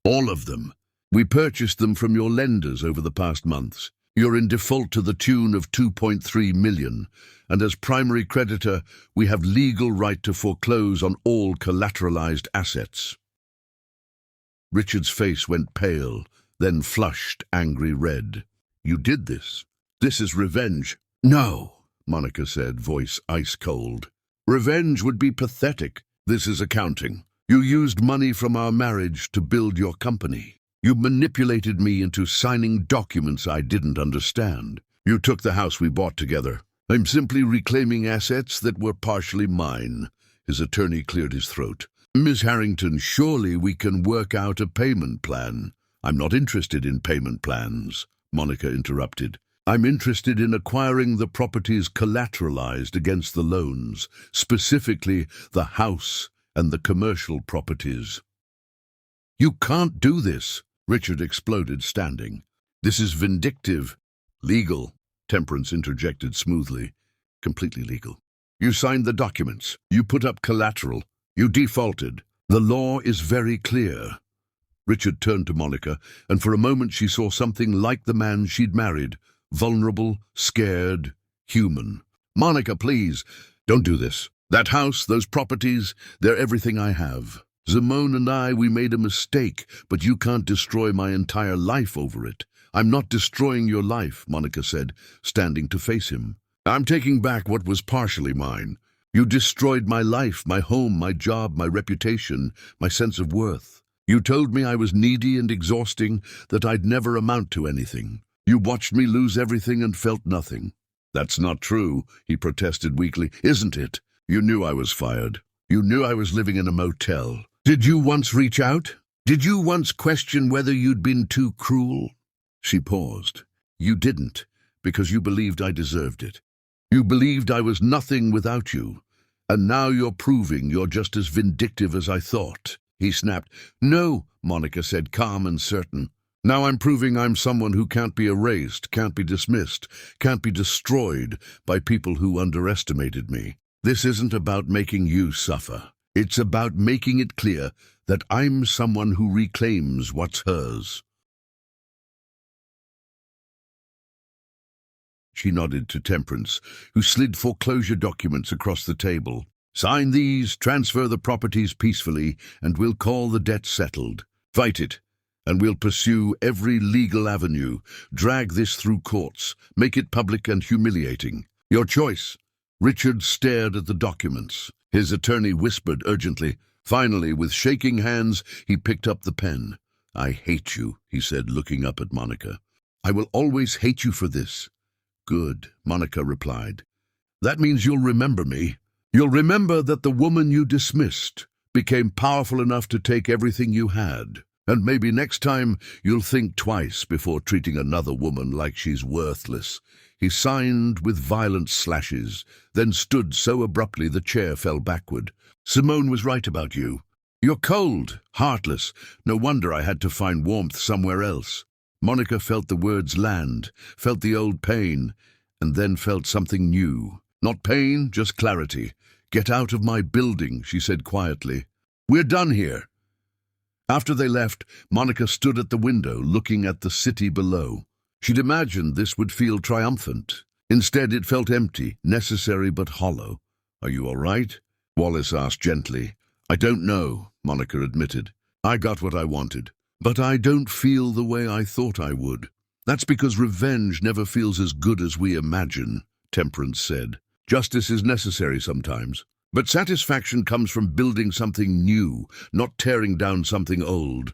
"All of them. We purchased them from your lenders over the past months. You're in default to the tune of $2.3 million, and as primary creditor, we have legal right to foreclose on all collateralized assets." Richard's face went pale, then flushed angry red. "You did this. This is revenge." "No," Monica said, voice ice-cold. "Revenge would be pathetic. This is accounting. You used money from our marriage to build your company. You manipulated me into signing documents I didn't understand. You took the house we bought together. I'm simply reclaiming assets that were partially mine." His attorney cleared his throat. "Ms. Harrington, surely we can work out a payment plan." "I'm not interested in payment plans," Monica interrupted. "I'm interested in acquiring the properties collateralized against the loans, specifically the house and the commercial properties." "You can't do this," Richard exploded, standing. "This is vindictive." "Legal," Temperance interjected smoothly. "Completely legal. You signed the documents. You put up collateral. You defaulted. The law is very clear." Richard turned to Monica, and for a moment she saw something like the man she'd married. Vulnerable, scared, human. "Monica, please, don't do this. That house, those properties, they're everything I have. Simone and I, we made a mistake, but you can't destroy my entire life over it." "I'm not destroying your life," Monica said, standing to face him. "I'm taking back what was partially mine. You destroyed my life, my home, my job, my reputation, my sense of worth. You told me I was needy and exhausting, that I'd never amount to anything. You watched me lose everything and felt nothing." "That's not true," he protested weakly. "Isn't it? You knew I was fired. You knew I was living in a motel. Did you once reach out? Did you once question whether you'd been too cruel?" She paused. "You didn't, because you believed I deserved it. You believed I was nothing without you. And now you're proving you're just as vindictive as I thought." He snapped. "No," Monica said, calm and certain. "Now I'm proving I'm someone who can't be erased, can't be dismissed, can't be destroyed by people who underestimated me. This isn't about making you suffer. It's about making it clear that I'm someone who reclaims what's hers." She nodded to Temperance, who slid foreclosure documents across the table. "Sign these, transfer the properties peacefully, and we'll call the debt settled. Fight it, and we'll pursue every legal avenue, drag this through courts, make it public and humiliating. Your choice." Richard stared at the documents. His attorney whispered urgently. Finally, with shaking hands, he picked up the pen. "I hate you," he said, looking up at Monica. "I will always hate you for this." "Good," Monica replied. "That means you'll remember me. You'll remember that the woman you dismissed became powerful enough to take everything you had. And maybe next time you'll think twice before treating another woman like she's worthless." He signed with violent slashes, then stood so abruptly the chair fell backward. Simone was right about you. You're cold, heartless. No wonder I had to find warmth somewhere else. Monica felt the words land, felt the old pain, and then felt something new. Not pain, just clarity. Get out of my building, she said quietly. We're done here. After they left, Monica stood at the window, looking at the city below. She'd imagined this would feel triumphant. Instead, it felt empty, necessary but hollow. Are you all right? Wallace asked gently. I don't know, Monica admitted. I got what I wanted, but I don't feel the way I thought I would. That's because revenge never feels as good as we imagine, Temperance said. Justice is necessary sometimes, but satisfaction comes from building something new, not tearing down something old.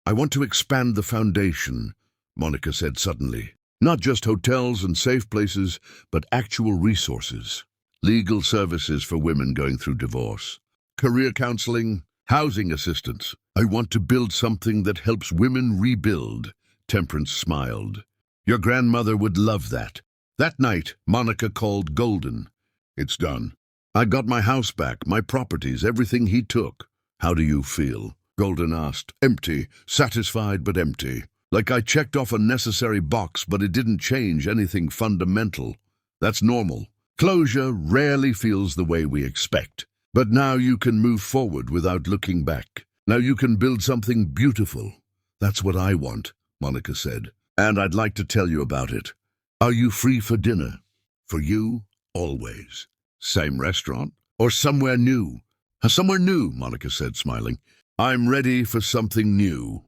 I want to expand the foundation, Monica said suddenly. Not just hotels and safe places, but actual resources. Legal services for women going through divorce. Career counseling, housing assistance. I want to build something that helps women rebuild, Temperance smiled. Your grandmother would love that. That night, Monica called Golden. It's done. I got my house back, my properties, everything he took. How do you feel? Golden asked. Empty, satisfied but empty. Like I checked off a necessary box, but it didn't change anything fundamental. That's normal. Closure rarely feels the way we expect. But now you can move forward without looking back. Now you can build something beautiful. That's what I want, Monica said. And I'd like to tell you about it. Are you free for dinner? For you, always. Same restaurant? Or somewhere new? Somewhere new, Monica said, smiling. I'm ready for something new.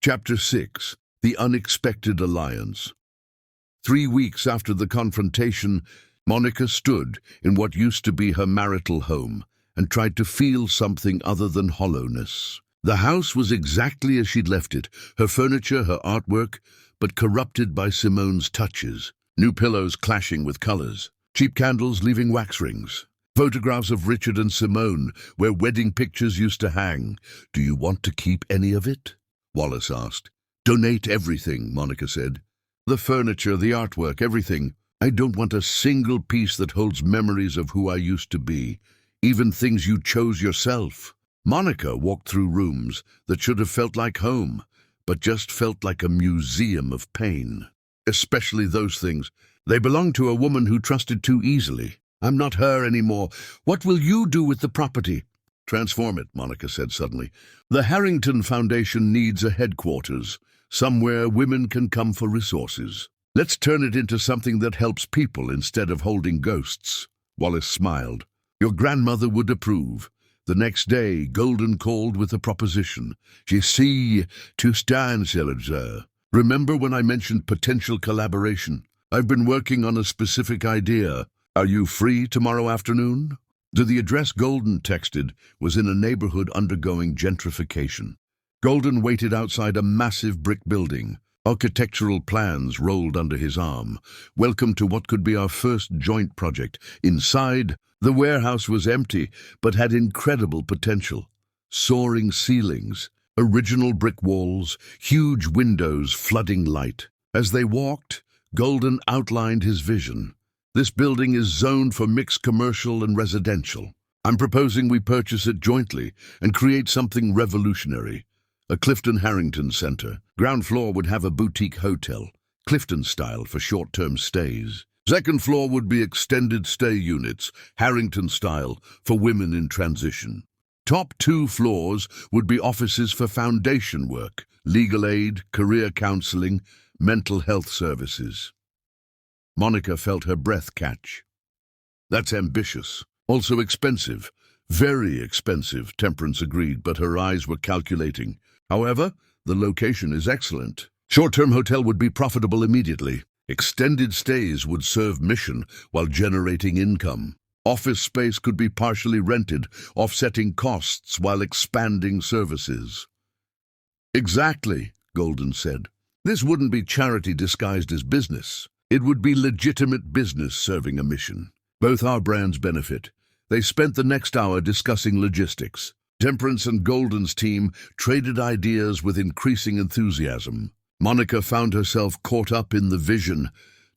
Chapter 6. The Unexpected Alliance. 3 weeks after the confrontation, Monica stood in what used to be her marital home and tried to feel something other than hollowness. The house was exactly as she'd left it, her furniture, her artwork, but corrupted by Simone's touches. New pillows clashing with colors, cheap candles leaving wax rings, photographs of Richard and Simone where wedding pictures used to hang. Do you want to keep any of it? Wallace asked. Donate everything, Monica said. The furniture, the artwork, everything. I don't want a single piece that holds memories of who I used to be, even things you chose yourself. Monica walked through rooms that should have felt like home, but just felt like a museum of pain. Especially those things. They belonged to a woman who trusted too easily. I'm not her anymore. What will you do with the property? Transform it, Monica said suddenly. The Harrington Foundation needs a headquarters, somewhere women can come for resources. Let's turn it into something that helps people instead of holding ghosts. Wallace smiled. Your grandmother would approve. The next day, Golden called with a proposition. Je sais, tu stans, sir. Remember when I mentioned potential collaboration? I've been working on a specific idea. Are you free tomorrow afternoon? The address Golden texted was in a neighborhood undergoing gentrification. Golden waited outside a massive brick building. Architectural plans rolled under his arm. Welcome to what could be our first joint project. Inside, the warehouse was empty, but had incredible potential. Soaring ceilings, original brick walls, huge windows flooding light. As they walked, Golden outlined his vision. This building is zoned for mixed commercial and residential. I'm proposing we purchase it jointly and create something revolutionary. A Clifton Harrington Center. Ground floor would have a boutique hotel, Clifton style for short-term stays. Second floor would be extended stay units, Harrington style, for women in transition. Top 2 floors would be offices for foundation work, legal aid, career counseling, mental health services. Monica felt her breath catch. That's ambitious. Also expensive. Very expensive, Temperance agreed, but her eyes were calculating. However, the location is excellent. Short-term hotel would be profitable immediately. Extended stays would serve mission while generating income. Office space could be partially rented, offsetting costs while expanding services. Exactly, Golden said. This wouldn't be charity disguised as business. It would be legitimate business serving a mission. Both our brands benefit. They spent the next hour discussing logistics. Temperance and Golden's team traded ideas with increasing enthusiasm. Monica found herself caught up in the vision.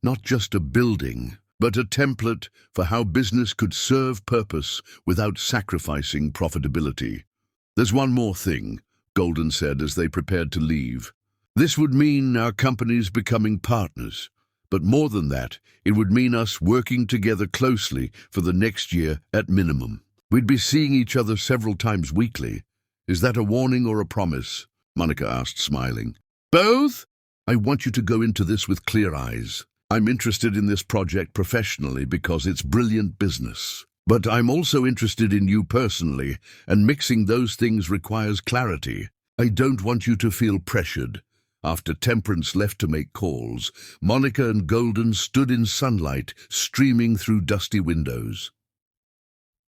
not just a building, but a template for how business could serve purpose without sacrificing profitability. "There's one more thing," Golden said as they prepared to leave. "This would mean our companies becoming partners. But more than that, it would mean us working together closely for the next year at minimum. We'd be seeing each other several times weekly. Is that a warning or a promise?" Monica asked, smiling. "Both? I want you to go into this with clear eyes. I'm interested in this project professionally because it's brilliant business. But I'm also interested in you personally, and mixing those things requires clarity. I don't want you to feel pressured." After Temperance left to make calls, Monica and Golden stood in sunlight streaming through dusty windows.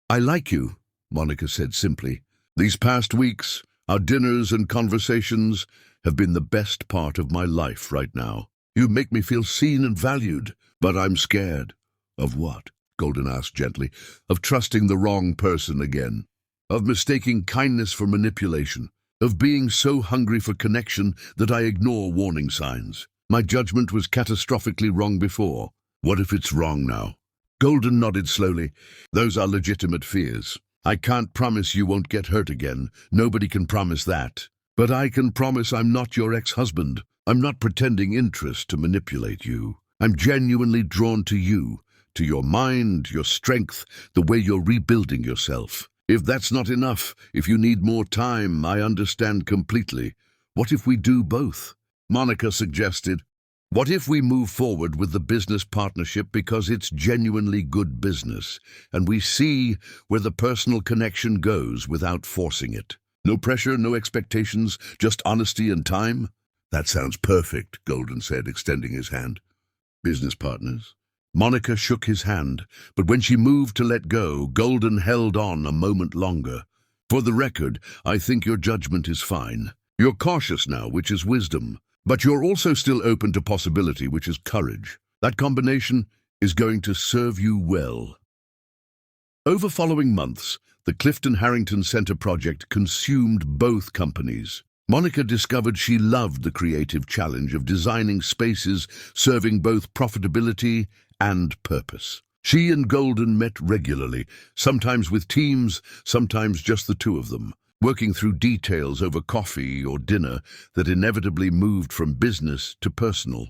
"I like you," Monica said simply. "These past weeks, our dinners and conversations have been the best part of my life right now. You make me feel seen and valued, but I'm scared." "Of what?" Golden asked gently. "Of trusting the wrong person again. Of mistaking kindness for manipulation. Of being so hungry for connection that I ignore warning signs. My judgment was catastrophically wrong before. What if it's wrong now?" Golden nodded slowly. "Those are legitimate fears. I can't promise you won't get hurt again. Nobody can promise that. But I can promise I'm not your ex-husband. I'm not pretending interest to manipulate you. I'm genuinely drawn to you, to your mind, your strength, the way you're rebuilding yourself. If that's not enough, if you need more time, I understand completely. What if we do both?" Monica suggested. "What if we move forward with the business partnership because it's genuinely good business, and we see where the personal connection goes without forcing it? No pressure, no expectations, just honesty and time?" "That sounds perfect," Golden said, extending his hand. "Business partners?" Monica shook his hand, but when she moved to let go, Golden held on a moment longer. "For the record, I think your judgment is fine. You're cautious now, which is wisdom. But you're also still open to possibility, which is courage. That combination is going to serve you well." Over following months, the Clifton Harrington Center project consumed both companies. Monica discovered she loved the creative challenge of designing spaces serving both profitability and purpose. She and Golden met regularly, sometimes with teams, sometimes just the two of them, working through details over coffee or dinner that inevitably moved from business to personal.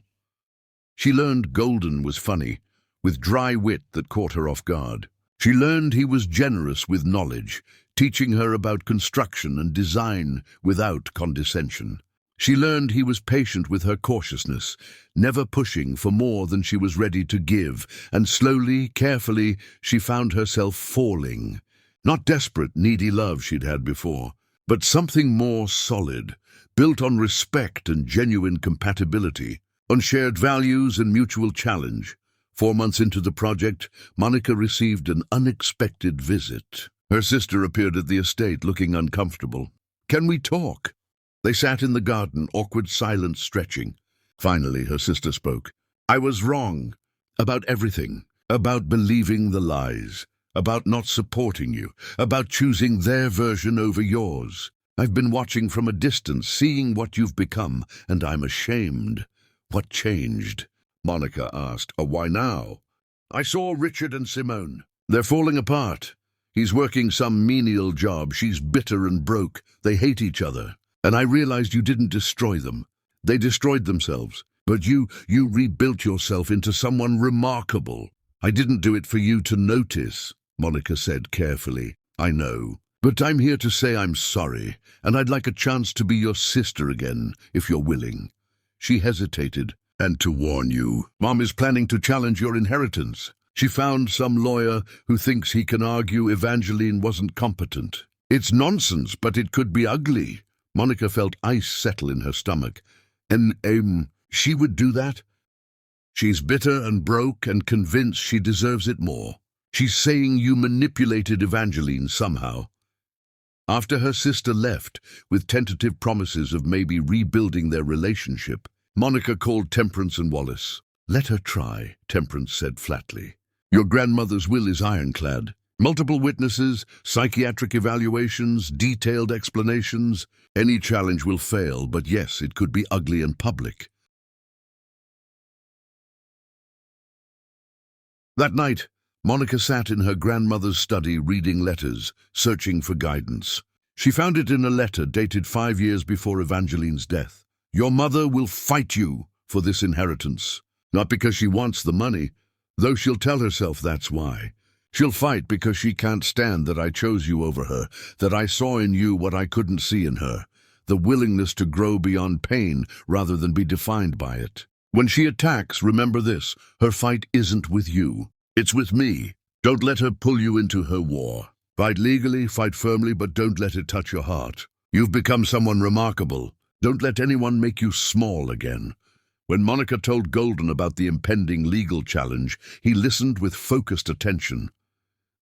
She learned Golden was funny, with dry wit that caught her off guard. She learned he was generous with knowledge, teaching her about construction and design without condescension. She learned he was patient with her cautiousness, never pushing for more than she was ready to give, and slowly, carefully, she found herself falling. Not desperate, needy love she'd had before, but something more solid, built on respect and genuine compatibility, on shared values and mutual challenge. 4 months into the project, Monica received an unexpected visit. Her sister appeared at the estate looking uncomfortable. "Can we talk?" They sat in the garden, awkward silence stretching. Finally, her sister spoke. "I was wrong. About everything. About believing the lies. About not supporting you. About choosing their version over yours. I've been watching from a distance, seeing what you've become, and I'm ashamed." "What changed?" Monica asked. "Why now?" "I saw Richard and Simone. They're falling apart. He's working some menial job. She's bitter and broke. They hate each other. And I realized you didn't destroy them. They destroyed themselves. But you rebuilt yourself into someone remarkable. I didn't do it for you to notice," Monica said carefully. "I know. But I'm here to say I'm sorry, and I'd like a chance to be your sister again, if you're willing." She hesitated. "And to warn you, Mom is planning to challenge your inheritance. She found some lawyer who thinks he can argue Evangeline wasn't competent. It's nonsense, but it could be ugly." Monica felt ice settle in her stomach. "And, she would do that?" "She's bitter and broke and convinced she deserves it more. She's saying you manipulated Evangeline somehow." After her sister left, with tentative promises of maybe rebuilding their relationship, Monica called Temperance and Wallace. "Let her try," Temperance said flatly. "Your grandmother's will is ironclad. Multiple witnesses, psychiatric evaluations, detailed explanations. Any challenge will fail, but yes, it could be ugly and public. That night, Monica sat in her grandmother's study reading letters, searching for guidance. She found it in a letter dated 5 years before Evangeline's death. Your mother will fight you for this inheritance. Not because she wants the money, though she'll tell herself that's why. She'll fight because she can't stand that I chose you over her, that I saw in you what I couldn't see in her, the willingness to grow beyond pain rather than be defined by it. When she attacks, remember this, her fight isn't with you, it's with me. Don't let her pull you into her war. Fight legally, fight firmly, but don't let it touch your heart. You've become someone remarkable. Don't let anyone make you small again. When Monica told Golden about the impending legal challenge, he listened with focused attention.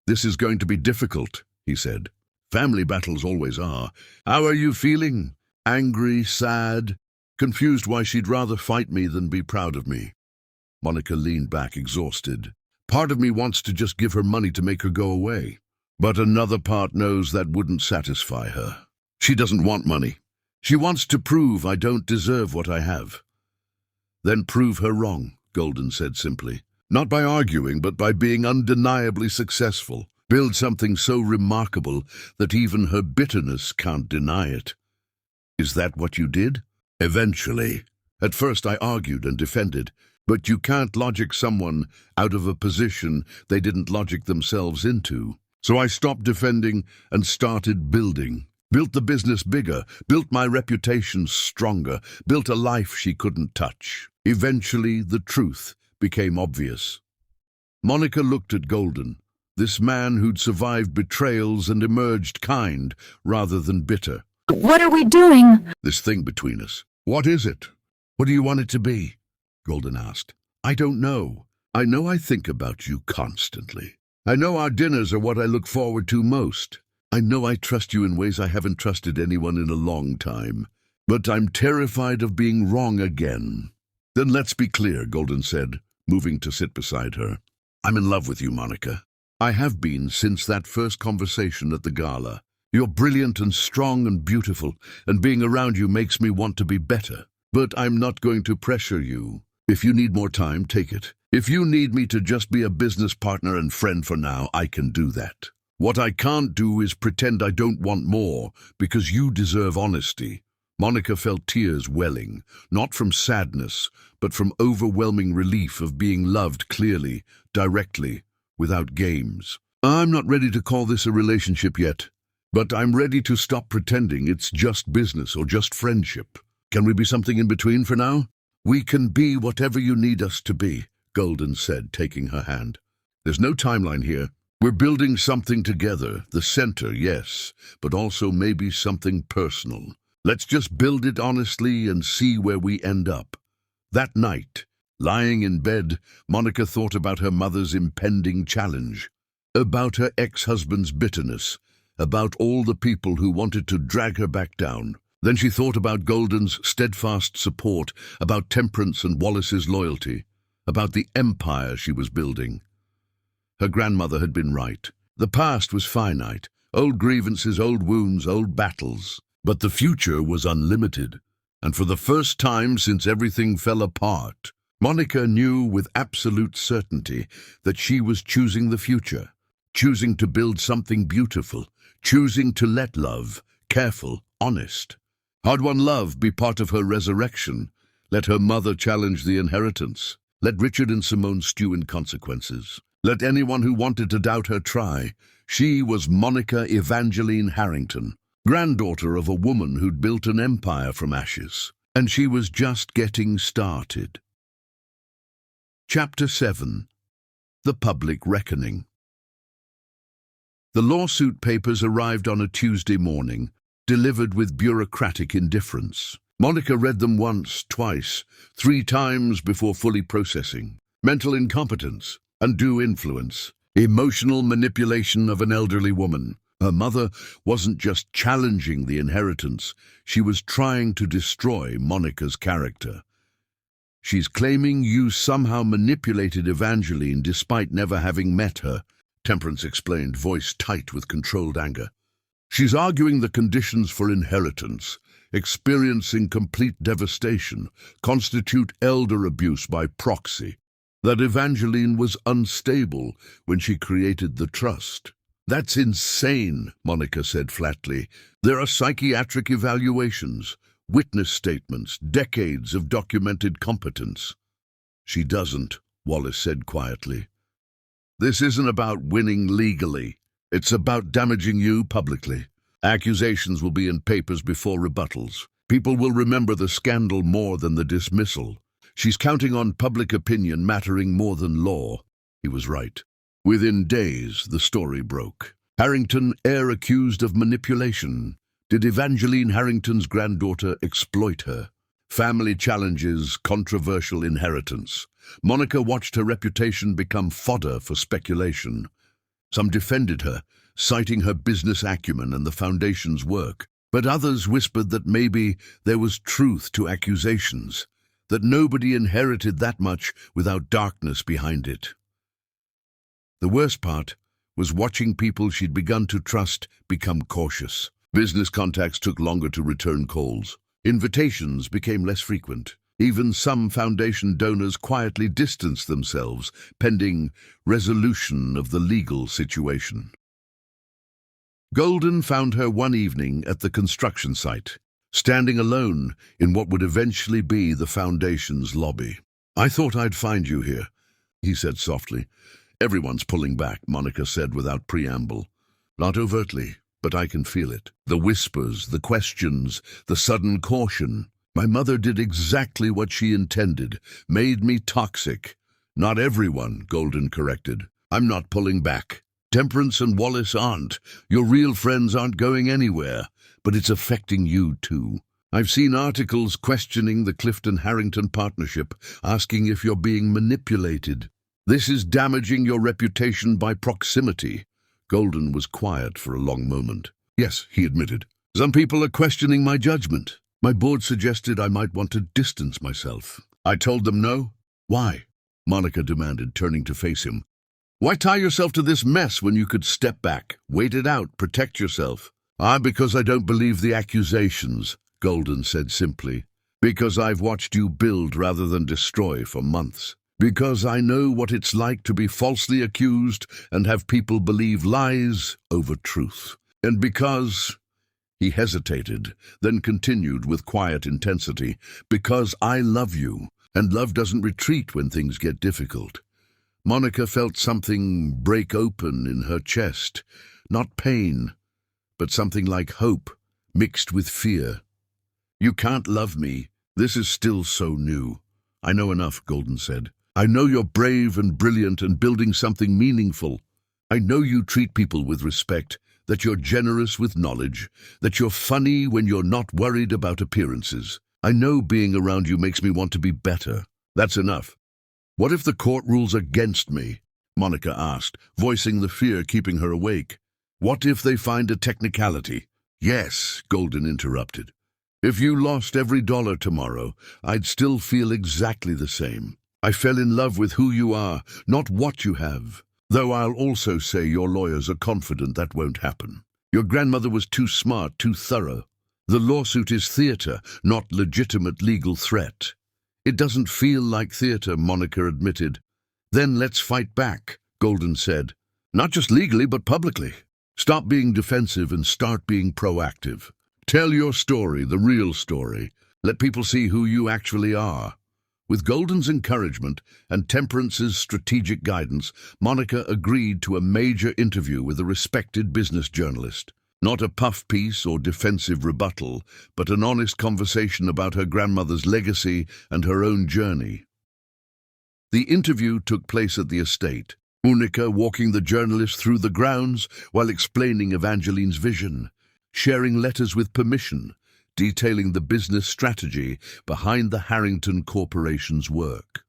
This is going to be difficult, he said. Family battles always are. How are you feeling? Angry, sad, confused why she'd rather fight me than be proud of me. Monica leaned back, exhausted. Part of me wants to just give her money to make her go away. But another part knows that wouldn't satisfy her. She doesn't want money. She wants to prove I don't deserve what I have. Then prove her wrong, Golden said simply. Not by arguing, but by being undeniably successful. Build something so remarkable that even her bitterness can't deny it. Is that what you did? Eventually. At first I argued and defended, but you can't logic someone out of a position they didn't logic themselves into. So I stopped defending and started building. Built the business bigger, built my reputation stronger, built a life she couldn't touch. Eventually, the truth became obvious. Monica looked at Golden, this man who'd survived betrayals and emerged kind rather than bitter. What are we doing? This thing between us. What is it? What do you want it to be? Golden asked. I don't know. I know I think about you constantly. I know our dinners are what I look forward to most. I know I trust you in ways I haven't trusted anyone in a long time. But I'm terrified of being wrong again. Then let's be clear, Golden said, moving to sit beside her. I'm in love with you, Monica. I have been since that first conversation at the gala. You're brilliant and strong and beautiful, and being around you makes me want to be better. But I'm not going to pressure you. If you need more time, take it. If you need me to just be a business partner and friend for now, I can do that. What I can't do is pretend I don't want more, because you deserve honesty. Monica felt tears welling, not from sadness, but from overwhelming relief of being loved clearly, directly, without games. I'm not ready to call this a relationship yet, but I'm ready to stop pretending it's just business or just friendship. Can we be something in between for now? We can be whatever you need us to be, Golden said, taking her hand. There's no timeline here. We're building something together, the center, yes, but also maybe something personal. Let's just build it honestly and see where we end up. That night, lying in bed, Monica thought about her mother's impending challenge, about her ex-husband's bitterness, about all the people who wanted to drag her back down. Then she thought about Golden's steadfast support, about Temperance and Wallace's loyalty, about the empire she was building. Her grandmother had been right. The past was finite, old grievances, old wounds, old battles. But the future was unlimited, and for the first time since everything fell apart, Monica knew with absolute certainty that she was choosing the future, choosing to build something beautiful, choosing to let love, careful, honest, hard-won love be part of her resurrection. Let her mother challenge the inheritance. Let Richard and Simone stew in consequences. Let anyone who wanted to doubt her try. She was Monica Evangeline Harrington, granddaughter of a woman who'd built an empire from ashes, and she was just getting started. Chapter 7. The Public Reckoning. The lawsuit papers arrived on a Tuesday morning, delivered with bureaucratic indifference. Monica read them once, twice, 3 times before fully processing. Mental incompetence, undue influence, emotional manipulation of an elderly woman. Her mother wasn't just challenging the inheritance, she was trying to destroy Monica's character. She's claiming you somehow manipulated Evangeline despite never having met her, Temperance explained, voice tight with controlled anger. She's arguing the conditions for inheritance, experiencing complete devastation, constitute elder abuse by proxy. That Evangeline was unstable when she created the trust. That's insane, Monica said flatly. There are psychiatric evaluations, witness statements, decades of documented competence. She doesn't, Wallace said quietly. This isn't about winning legally. It's about damaging you publicly. Accusations will be in papers before rebuttals. People will remember the scandal more than the dismissal. She's counting on public opinion mattering more than law. He was right. Within days, the story broke. Harrington, heir accused of manipulation. Did Evangeline Harrington's granddaughter exploit her? Family challenges, controversial inheritance. Monica watched her reputation become fodder for speculation. Some defended her, citing her business acumen and the foundation's work. But others whispered that maybe there was truth to accusations, that nobody inherited that much without darkness behind it. The worst part was watching people she'd begun to trust become cautious. Business contacts took longer to return calls. Invitations became less frequent. Even some foundation donors quietly distanced themselves, pending resolution of the legal situation. Golden found her one evening at the construction site, standing alone in what would eventually be the foundation's lobby. "I thought I'd find you here," he said softly. "Everyone's pulling back," Monica said without preamble. "Not overtly, but I can feel it. The whispers, the questions, the sudden caution. My mother did exactly what she intended, made me toxic." "Not everyone," Golden corrected. "I'm not pulling back. Temperance and Wallace aren't. Your real friends aren't going anywhere. But it's affecting you too. I've seen articles questioning the Clifton-Harrington partnership, asking if you're being manipulated. This is damaging your reputation by proximity." Golden was quiet for a long moment. "Yes," he admitted. "Some people are questioning my judgment. My board suggested I might want to distance myself. I told them no." "Why?" Monica demanded, turning to face him. "Why tie yourself to this mess when you could step back, wait it out, protect yourself?" Because I don't believe the accusations," Golden said simply. "Because I've watched you build rather than destroy for months. Because I know what it's like to be falsely accused and have people believe lies over truth. And because—" He hesitated, then continued with quiet intensity, "because I love you, and love doesn't retreat when things get difficult." Monica felt something break open in her chest. Not pain, but something like hope, mixed with fear. "You can't love me. This is still so new." "I know enough," Golden said. "I know you're brave and brilliant and building something meaningful. I know you treat people with respect, that you're generous with knowledge, that you're funny when you're not worried about appearances. I know being around you makes me want to be better. That's enough." "What if the court rules against me?" Monica asked, voicing the fear keeping her awake. "What if they find a technicality?" "Yes," Golden interrupted. "If you lost every dollar tomorrow, I'd still feel exactly the same. I fell in love with who you are, not what you have. Though I'll also say your lawyers are confident that won't happen. Your grandmother was too smart, too thorough. The lawsuit is theater, not legitimate legal threat." "It doesn't feel like theater," Monica admitted. "Then let's fight back," Golden said. "Not just legally, but publicly. Stop being defensive and start being proactive. Tell your story, the real story. Let people see who you actually are." With Golden's encouragement and Temperance's strategic guidance, Monica agreed to a major interview with a respected business journalist. Not a puff piece or defensive rebuttal, but an honest conversation about her grandmother's legacy and her own journey. The interview took place at the estate, Monica walking the journalist through the grounds while explaining Evangeline's vision, sharing letters with permission, detailing the business strategy behind the Harrington Corporation's work.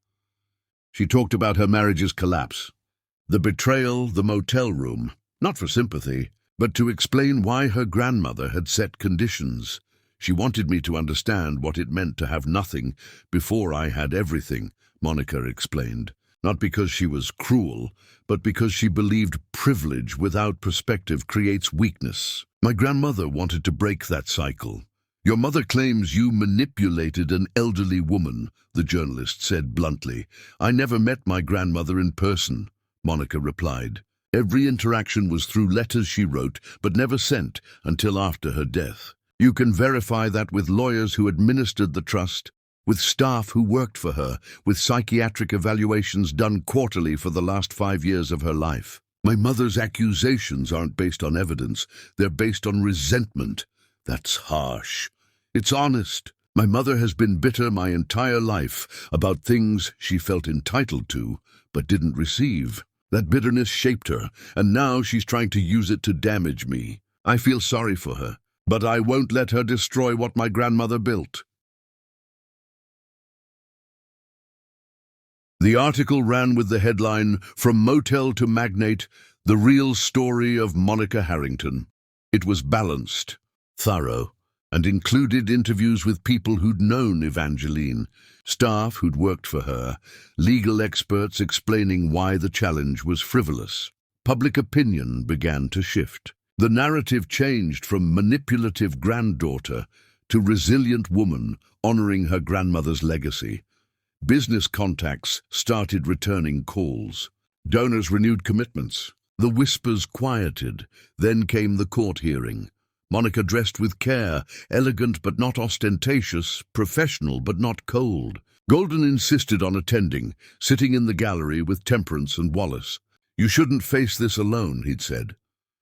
She talked about her marriage's collapse, the betrayal, the motel room, not for sympathy, but to explain why her grandmother had set conditions. "She wanted me to understand what it meant to have nothing before I had everything," Monica explained. "Not because she was cruel, but because she believed privilege without perspective creates weakness. My grandmother wanted to break that cycle. Your mother claims you manipulated an elderly woman, the journalist said bluntly. I never met my grandmother in person, Monica replied. Every interaction was through letters she wrote but never sent until after her death. You can verify that with lawyers who administered the trust, with staff who worked for her, with psychiatric evaluations done quarterly for the last 5 years of her life. My mother's accusations aren't based on evidence, they're based on resentment. That's harsh. It's honest. My mother has been bitter my entire life about things she felt entitled to, but didn't receive. That bitterness shaped her, and now she's trying to use it to damage me. I feel sorry for her, but I won't let her destroy what my grandmother built. The article ran with the headline, From Motel to Magnate, The Real Story of Monica Harrington. It was balanced, thorough, and included interviews with people who'd known Evangeline, staff who'd worked for her, legal experts explaining why the challenge was frivolous. Public opinion began to shift. The narrative changed from manipulative granddaughter to resilient woman honoring her grandmother's legacy. Business contacts started returning calls. Donors renewed commitments. The whispers quieted. Then came the court hearing. Monica dressed with care, elegant but not ostentatious, professional but not cold. Golden insisted on attending, sitting in the gallery with Temperance and Wallace. You shouldn't face this alone, he'd said.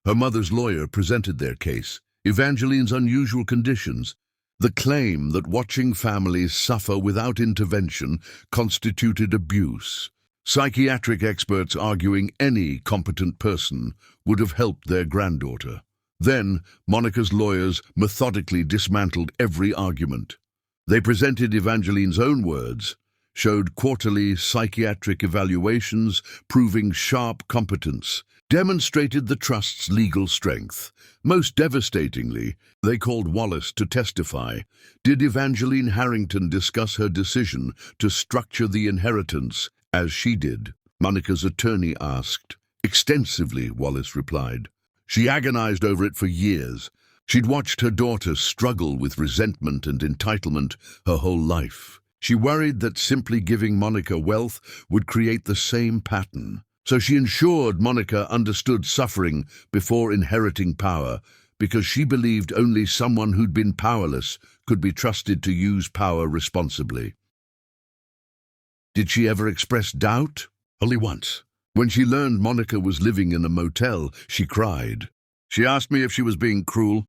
Her mother's lawyer presented their case, Evangeline's unusual conditions, the claim that watching families suffer without intervention constituted abuse. Psychiatric experts arguing any competent person would have helped their granddaughter. Then, Monica's lawyers methodically dismantled every argument. They presented Evangeline's own words, showed quarterly psychiatric evaluations proving sharp competence, demonstrated the trust's legal strength. Most devastatingly, they called Wallace to testify. Did Evangeline Harrington discuss her decision to structure the inheritance as she did? Monica's attorney asked. Extensively, Wallace replied. She agonized over it for years. She'd watched her daughter struggle with resentment and entitlement her whole life. She worried that simply giving Monica wealth would create the same pattern. So she ensured Monica understood suffering before inheriting power, because she believed only someone who'd been powerless could be trusted to use power responsibly. Did she ever express doubt? Only once. When she learned Monica was living in a motel, she cried. She asked me if she was being cruel.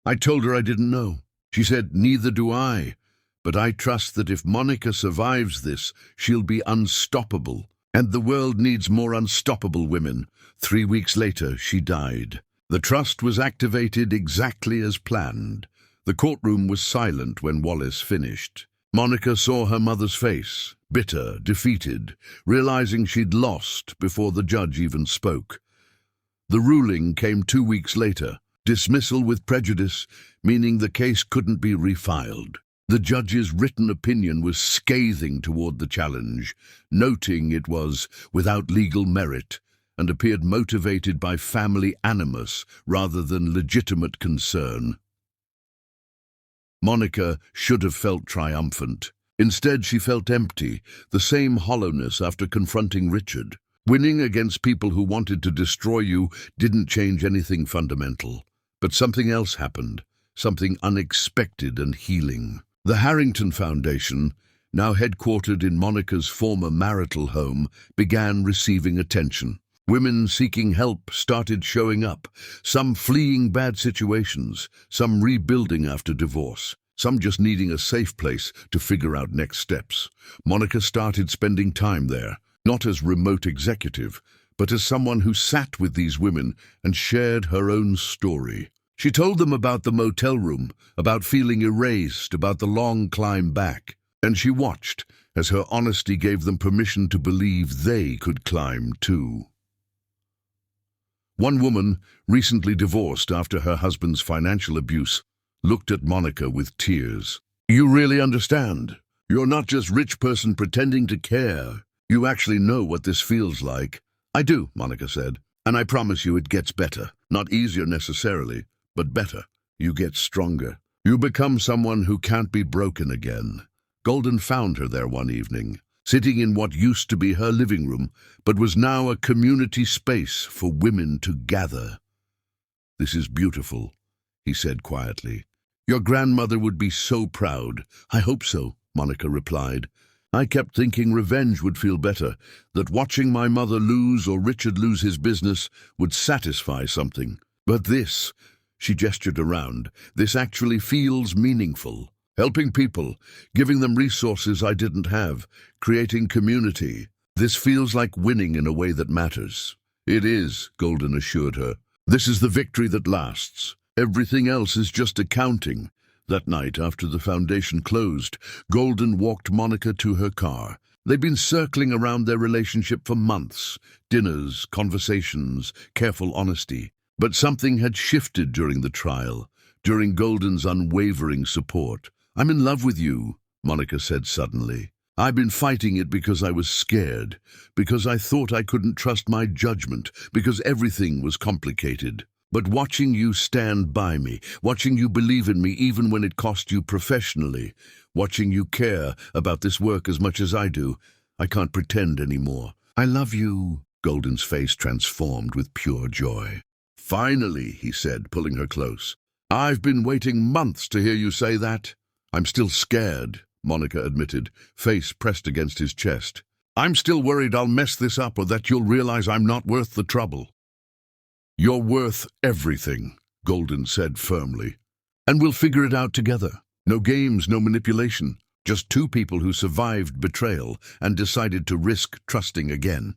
I told her I didn't know. She said, neither do I. But I trust that if Monica survives this, she'll be unstoppable. And the world needs more unstoppable women. 3 weeks later, she died. The trust was activated exactly as planned. The courtroom was silent when Wallace finished. Monica saw her mother's face, bitter, defeated, realizing she'd lost before the judge even spoke. The ruling came 2 weeks later, dismissal with prejudice, meaning the case couldn't be refiled. The judge's written opinion was scathing toward the challenge, noting it was without legal merit and appeared motivated by family animus rather than legitimate concern. Monica should have felt triumphant. Instead, she felt empty, the same hollowness after confronting Richard. Winning against people who wanted to destroy you didn't change anything fundamental. But something else happened, something unexpected and healing. The Harrington Foundation, now headquartered in Monica's former marital home, began receiving attention. Women seeking help started showing up, some fleeing bad situations, some rebuilding after divorce, some just needing a safe place to figure out next steps. Monica started spending time there, not as remote executive, but as someone who sat with these women and shared her own story. She told them about the motel room, about feeling erased, about the long climb back. And she watched as her honesty gave them permission to believe they could climb too. One woman, recently divorced after her husband's financial abuse, looked at Monica with tears. You really understand. You're not just rich person pretending to care. You actually know what this feels like. I do, Monica said, and I promise you it gets better. Not easier necessarily, but better. You get stronger. You become someone who can't be broken again. Golden found her there one evening, sitting in what used to be her living room, but was now a community space for women to gather. "This is beautiful," he said quietly. "Your grandmother would be so proud." "I hope so," Monica replied. "I kept thinking revenge would feel better, that watching my mother lose or Richard lose his business would satisfy something. But this," she gestured around, "this actually feels meaningful. Helping people, giving them resources I didn't have, creating community. This feels like winning in a way that matters." "It is," Golden assured her. "This is the victory that lasts. Everything else is just accounting." That night, after the foundation closed, Golden walked Monica to her car. They'd been circling around their relationship for months. Dinners, conversations, careful honesty. But something had shifted during the trial, during Golden's unwavering support. "I'm in love with you," Monica said suddenly. "I've been fighting it because I was scared, because I thought I couldn't trust my judgment, because everything was complicated. But watching you stand by me, watching you believe in me even when it cost you professionally, watching you care about this work as much as I do, I can't pretend anymore. I love you." Golden's face transformed with pure joy. "Finally," he said, pulling her close. "I've been waiting months to hear you say that." "I'm still scared," Monica admitted, face pressed against his chest. "I'm still worried I'll mess this up or that you'll realize I'm not worth the trouble." "You're worth everything," Golden said firmly. "And we'll figure it out together. No games, no manipulation. Just two people who survived betrayal and decided to risk trusting again."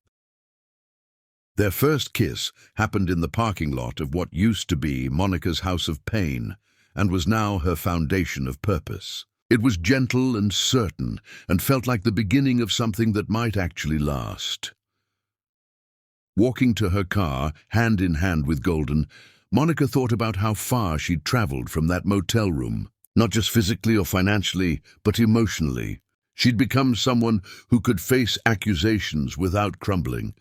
Their first kiss happened in the parking lot of what used to be Monica's house of pain and was now her foundation of purpose. It was gentle and certain and felt like the beginning of something that might actually last. Walking to her car, hand in hand with Golden, Monica thought about how far she'd traveled from that motel room, not just physically or financially, but emotionally. She'd become someone who could face accusations without crumbling,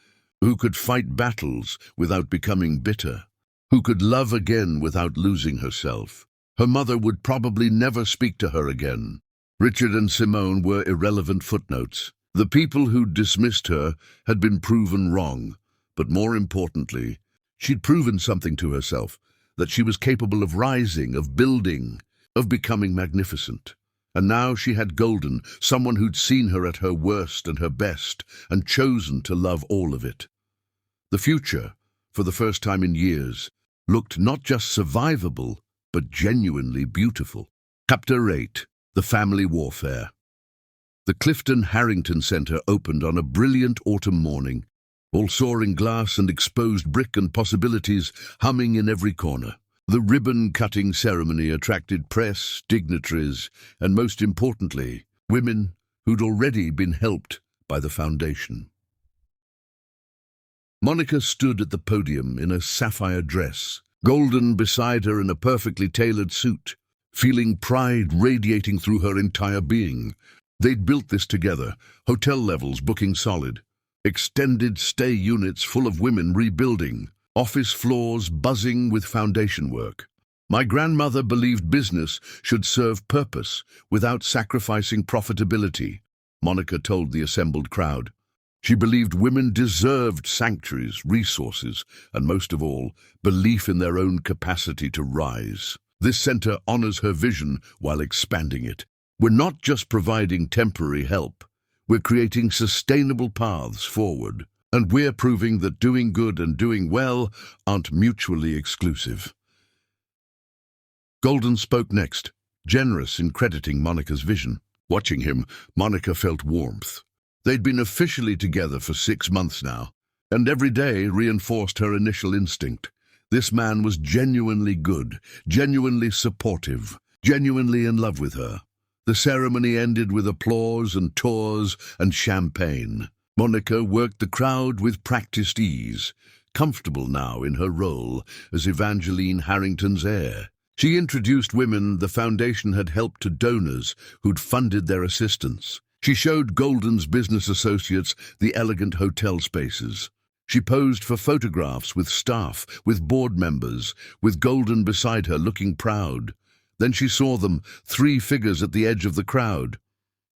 who could fight battles without becoming bitter, who could love again without losing herself. Her mother would probably never speak to her again. Richard and Simone were irrelevant footnotes. The people who'd dismissed her had been proven wrong, but more importantly, she'd proven something to herself, that she was capable of rising, of building, of becoming magnificent. And now she had Golden, someone who'd seen her at her worst and her best, and chosen to love all of it. The future, for the first time in years, looked not just survivable, but genuinely beautiful. Chapter 8. The Family Warfare. The Clifton Harrington Center opened on a brilliant autumn morning, all soaring glass and exposed brick and possibilities humming in every corner. The ribbon-cutting ceremony attracted press, dignitaries, and most importantly, women who'd already been helped by the foundation. Monica stood at the podium in a sapphire dress, Golden beside her in a perfectly tailored suit, feeling pride radiating through her entire being. They'd built this together, hotel levels booking solid, extended stay units full of women rebuilding, office floors buzzing with foundation work. My grandmother believed business should serve purpose without sacrificing profitability, Monica told the assembled crowd. She believed women deserved sanctuaries, resources, and most of all, belief in their own capacity to rise. This center honors her vision while expanding it. We're not just providing temporary help. We're creating sustainable paths forward. And we're proving that doing good and doing well aren't mutually exclusive. Golden spoke next, generous in crediting Monica's vision. Watching him, Monica felt warmth. They'd been officially together for 6 months now, and every day reinforced her initial instinct. This man was genuinely good, genuinely supportive, genuinely in love with her. The ceremony ended with applause and tours and champagne. Monica worked the crowd with practiced ease, comfortable now in her role as Evangeline Harrington's heir. She introduced women the foundation had helped to donors who'd funded their assistance. She showed Golden's business associates the elegant hotel spaces. She posed for photographs with staff, with board members, with Golden beside her looking proud. Then she saw them, 3 figures at the edge of the crowd.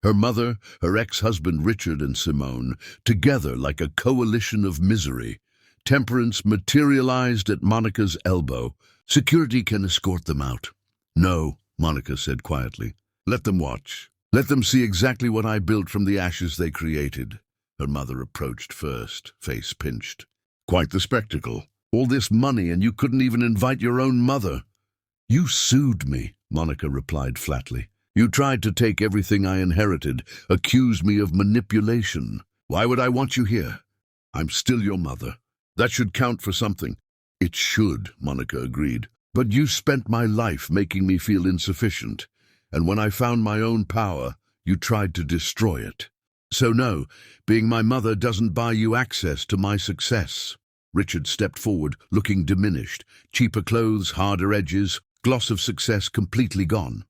Her mother, her ex-husband Richard and Simone, together like a coalition of misery. Temperance materialized at Monica's elbow. Security can escort them out. No, Monica said quietly. Let them watch. Let them see exactly what I built from the ashes they created. Her mother approached first, face pinched. Quite the spectacle. All this money and you couldn't even invite your own mother. You sued me, Monica replied flatly. You tried to take everything I inherited, accused me of manipulation. Why would I want you here? I'm still your mother. That should count for something. It should, Monica agreed. But you spent my life making me feel insufficient. And when I found my own power, you tried to destroy it. So no, being my mother doesn't buy you access to my success. Richard stepped forward, looking diminished. Cheaper clothes, harder edges, gloss of success completely gone.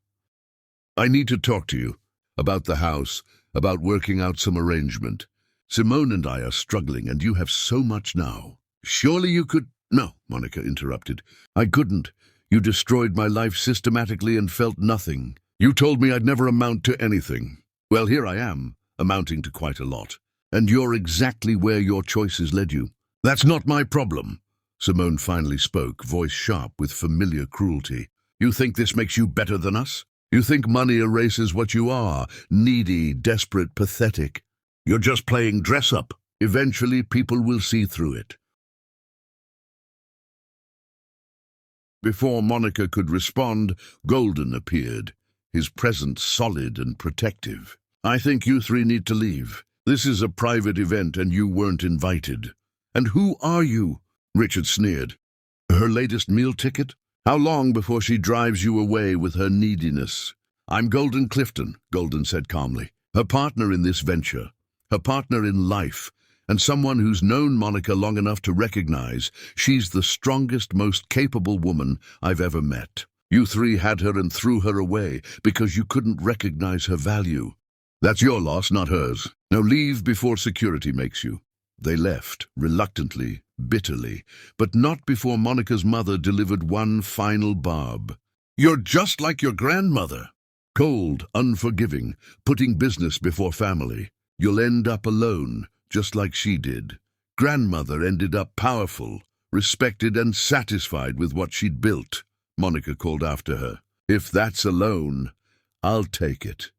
I need to talk to you about the house, about working out some arrangement. Simone and I are struggling, and you have so much now. Surely you could— No, Monica interrupted. I couldn't. You destroyed my life systematically and felt nothing. You told me I'd never amount to anything. Well, here I am, amounting to quite a lot. And you're exactly where your choices led you. That's not my problem. Simone finally spoke, voice sharp with familiar cruelty. You think this makes you better than us? You think money erases what you are, needy, desperate, pathetic. You're just playing dress-up. Eventually, people will see through it. Before Monica could respond, Golden appeared, his presence solid and protective. I think you 3 need to leave. This is a private event and you weren't invited. And who are you? Richard sneered. Her latest meal ticket? How long before she drives you away with her neediness? I'm Golden Clifton, Golden said calmly. Her partner in this venture, her partner in life, and someone who's known Monica long enough to recognize she's the strongest, most capable woman I've ever met. You 3 had her and threw her away because you couldn't recognize her value. That's your loss, not hers. Now leave before security makes you. They left, reluctantly, bitterly, but not before Monica's mother delivered one final barb. You're just like your grandmother. Cold, unforgiving, putting business before family. You'll end up alone, just like she did. Grandmother ended up powerful, respected and satisfied with what she'd built, Monica called after her. If that's alone, I'll take it.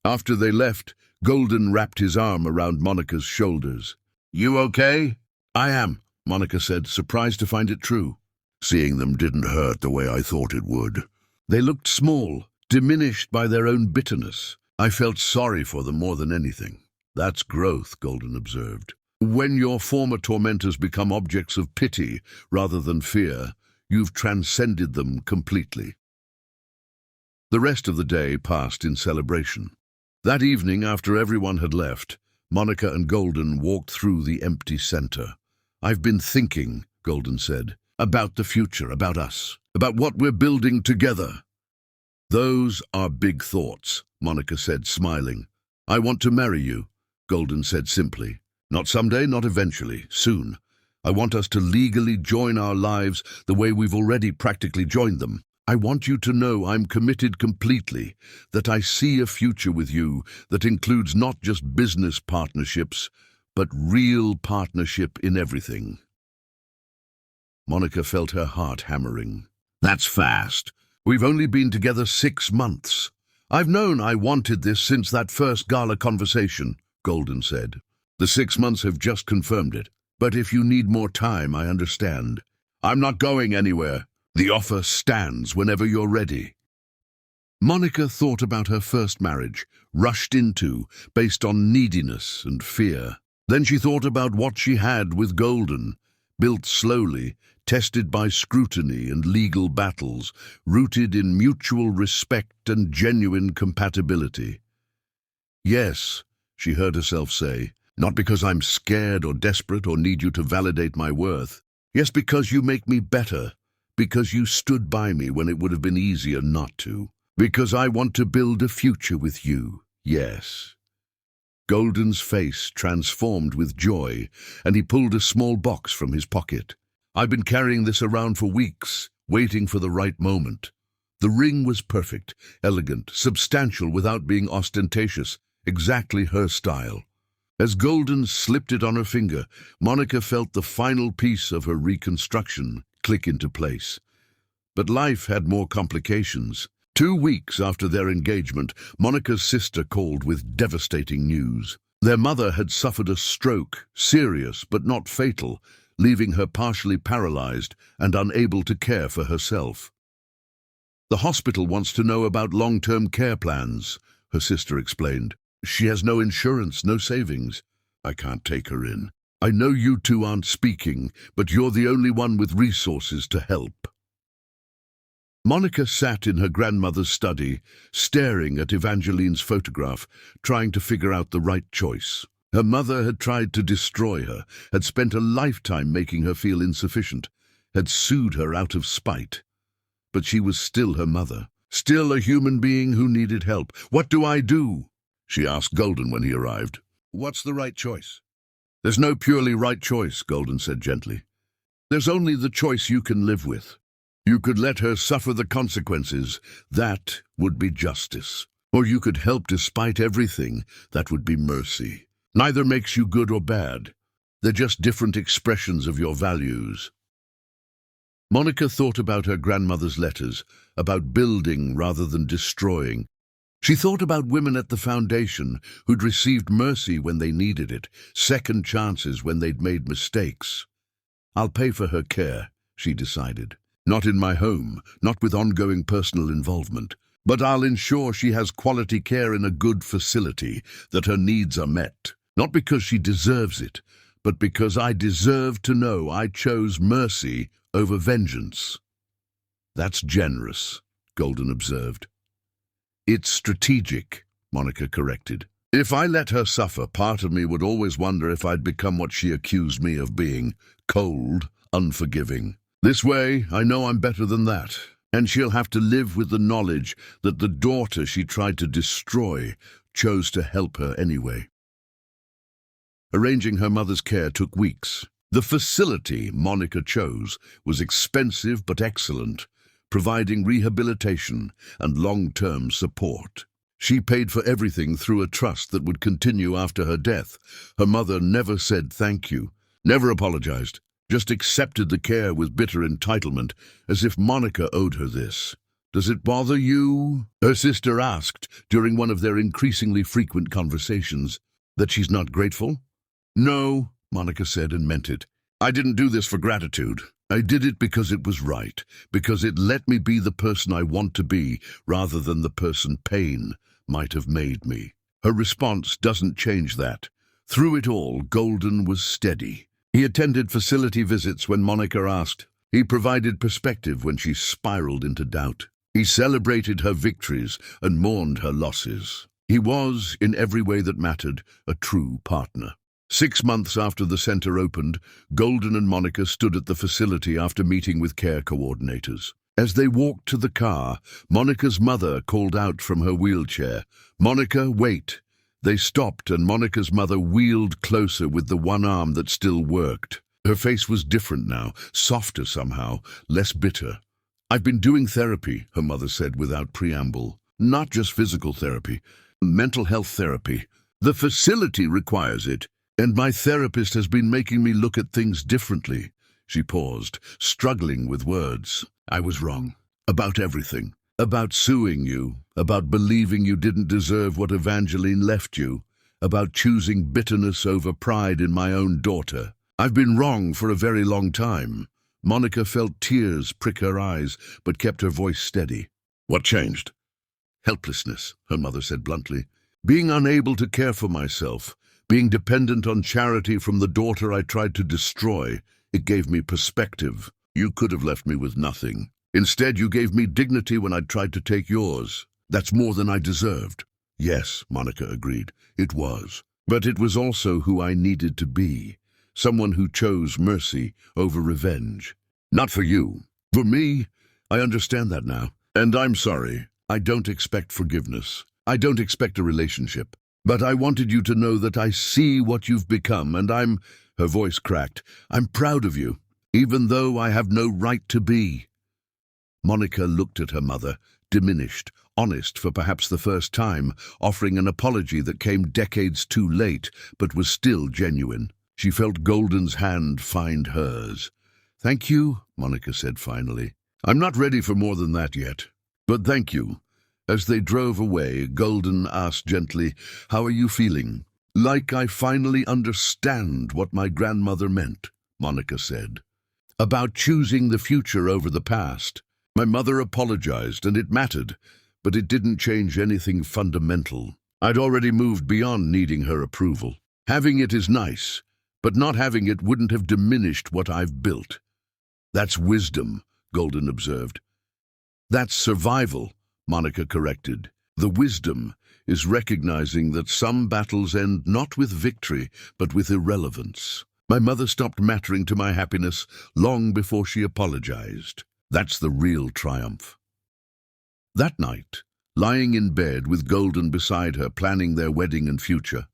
After they left, Golden wrapped his arm around Monica's shoulders. You okay? I am, Monica said, surprised to find it true. Seeing them didn't hurt the way I thought it would. They looked small, diminished by their own bitterness. I felt sorry for them more than anything. That's growth, Golden observed. When your former tormentors become objects of pity rather than fear, you've transcended them completely. The rest of the day passed in celebration. That evening, after everyone had left, Monica and Golden walked through the empty center. I've been thinking, Golden said, about the future, about us, about what we're building together. Those are big thoughts, Monica said, smiling. I want to marry you, Golden said simply. Not someday, not eventually, soon. I want us to legally join our lives the way we've already practically joined them. I want you to know I'm committed completely, that I see a future with you that includes not just business partnerships, but real partnership in everything. Monica felt her heart hammering. That's fast. We've only been together 6 months. I've known I wanted this since that first gala conversation, Golden said. The 6 months have just confirmed it. But if you need more time, I understand. I'm not going anywhere. The offer stands whenever you're ready. Monica thought about her first marriage, rushed into, based on neediness and fear. Then she thought about what she had with Golden, built slowly, tested by scrutiny and legal battles, rooted in mutual respect and genuine compatibility. Yes, she heard herself say, not because I'm scared or desperate or need you to validate my worth. Yes, because you make me better. Because you stood by me when it would have been easier not to. Because I want to build a future with you, yes. Golden's face transformed with joy, and he pulled a small box from his pocket. I've been carrying this around for weeks, waiting for the right moment. The ring was perfect, elegant, substantial without being ostentatious, exactly her style. As Golden slipped it on her finger, Monica felt the final piece of her reconstruction click into place. But life had more complications. 2 weeks after their engagement, Monica's sister called with devastating news. Their mother had suffered a stroke, serious but not fatal, leaving her partially paralyzed and unable to care for herself. "The hospital wants to know about long-term care plans," her sister explained. "She has no insurance, no savings. I can't take her in. I know you two aren't speaking, but you're the only one with resources to help." Monica sat in her grandmother's study, staring at Evangeline's photograph, trying to figure out the right choice. Her mother had tried to destroy her, had spent a lifetime making her feel insufficient, had sued her out of spite. But she was still her mother, still a human being who needed help. "What do I do?" she asked Golden when he arrived. "What's the right choice?" "There's no purely right choice," Golden said gently. "There's only the choice you can live with. You could let her suffer the consequences. That would be justice. Or you could help despite everything. That would be mercy. Neither makes you good or bad. They're just different expressions of your values." Monica thought about her grandmother's letters, about building rather than destroying. She thought about women at the foundation who'd received mercy when they needed it, second chances when they'd made mistakes. "I'll pay for her care," she decided. "Not in my home, not with ongoing personal involvement. But I'll ensure she has quality care in a good facility, that her needs are met. Not because she deserves it, but because I deserve to know I chose mercy over vengeance." "That's generous," Golden observed. "It's strategic," Monica corrected. "If I let her suffer, part of me would always wonder if I'd become what she accused me of being, cold, unforgiving. This way, I know I'm better than that, and she'll have to live with the knowledge that the daughter she tried to destroy chose to help her anyway." Arranging her mother's care took weeks. The facility Monica chose was expensive but excellent, providing rehabilitation and long-term support. She paid for everything through a trust that would continue after her death. Her mother never said thank you, never apologized, just accepted the care with bitter entitlement, as if Monica owed her this. "Does it bother you?" her sister asked during one of their increasingly frequent conversations. "That she's not grateful?" "No," Monica said and meant it. "I didn't do this for gratitude. I did it because it was right, because it let me be the person I want to be, rather than the person pain might have made me." Her response doesn't change that. Through it all, Golden was steady. He attended facility visits when Monica asked. He provided perspective when she spiraled into doubt. He celebrated her victories and mourned her losses. He was, in every way that mattered, a true partner. 6 months after the center opened, Golden and Monica stood at the facility after meeting with care coordinators. As they walked to the car, Monica's mother called out from her wheelchair, "Monica, wait." They stopped and Monica's mother wheeled closer with the one arm that still worked. Her face was different now, softer somehow, less bitter. "I've been doing therapy," her mother said without preamble. "Not just physical therapy, mental health therapy. The facility requires it. And my therapist has been making me look at things differently." She paused, struggling with words. "I was wrong. About everything. About suing you. About believing you didn't deserve what Evangeline left you. About choosing bitterness over pride in my own daughter. I've been wrong for a very long time." Monica felt tears prick her eyes, but kept her voice steady. "What changed?" "Helplessness," her mother said bluntly. "Being unable to care for myself. Being dependent on charity from the daughter I tried to destroy. It gave me perspective. You could have left me with nothing. Instead, you gave me dignity when I tried to take yours. That's more than I deserved." "Yes," Monica agreed, "it was. But it was also who I needed to be. Someone who chose mercy over revenge. Not for you. For me, I understand that now. And I'm sorry. I don't expect forgiveness. I don't expect a relationship. But I wanted you to know that I see what you've become, and her voice cracked, "I'm proud of you, even though I have no right to be." Monica looked at her mother, diminished, honest for perhaps the first time, offering an apology that came decades too late, but was still genuine. She felt Golden's hand find hers. "Thank you," Monica said finally. "I'm not ready for more than that yet, but thank you." As they drove away, Golden asked gently, "How are you feeling?" "Like I finally understand what my grandmother meant," Monica said. "About choosing the future over the past. My mother apologized, and it mattered, but it didn't change anything fundamental. I'd already moved beyond needing her approval. Having it is nice, but not having it wouldn't have diminished what I've built." "That's wisdom," Golden observed. "That's survival," Monica corrected. "The wisdom is recognizing that some battles end not with victory, but with irrelevance. My mother stopped mattering to my happiness long before she apologized. That's the real triumph." That night, lying in bed with Golden beside her, planning their wedding and future,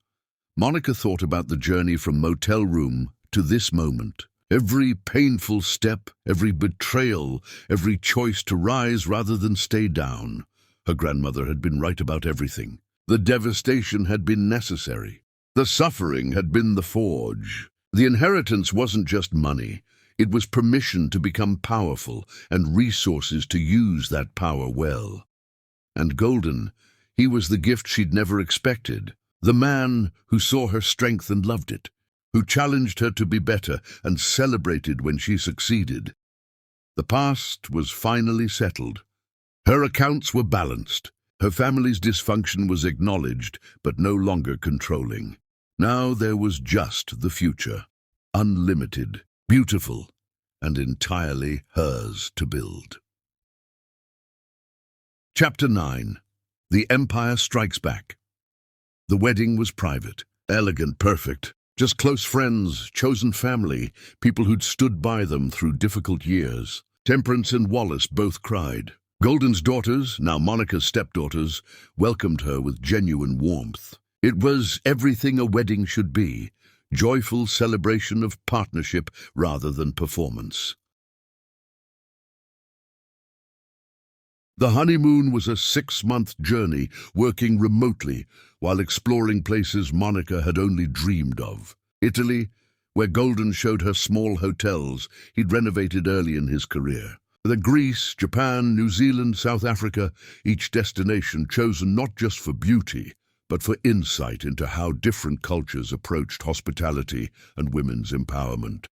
Monica thought about the journey from motel room to this moment. Every painful step, every betrayal, every choice to rise rather than stay down. Her grandmother had been right about everything. The devastation had been necessary. The suffering had been the forge. The inheritance wasn't just money. It was permission to become powerful and resources to use that power well. And Golden, he was the gift she'd never expected. The man who saw her strength and loved it, who challenged her to be better and celebrated when she succeeded. The past was finally settled. Her accounts were balanced. Her family's dysfunction was acknowledged, but no longer controlling. Now there was just the future, unlimited, beautiful, and entirely hers to build. Chapter 9. The Empire Strikes Back. The wedding was private, elegant, perfect. Just close friends, chosen family, people who'd stood by them through difficult years. Temperance and Wallace both cried. Golden's daughters, now Monica's stepdaughters, welcomed her with genuine warmth. It was everything a wedding should be, joyful celebration of partnership rather than performance. The honeymoon was a 6-month journey, working remotely while exploring places Monica had only dreamed of. Italy, where Golden showed her small hotels he'd renovated early in his career. Then Greece, Japan, New Zealand, South Africa, each destination chosen not just for beauty, but for insight into how different cultures approached hospitality and women's empowerment.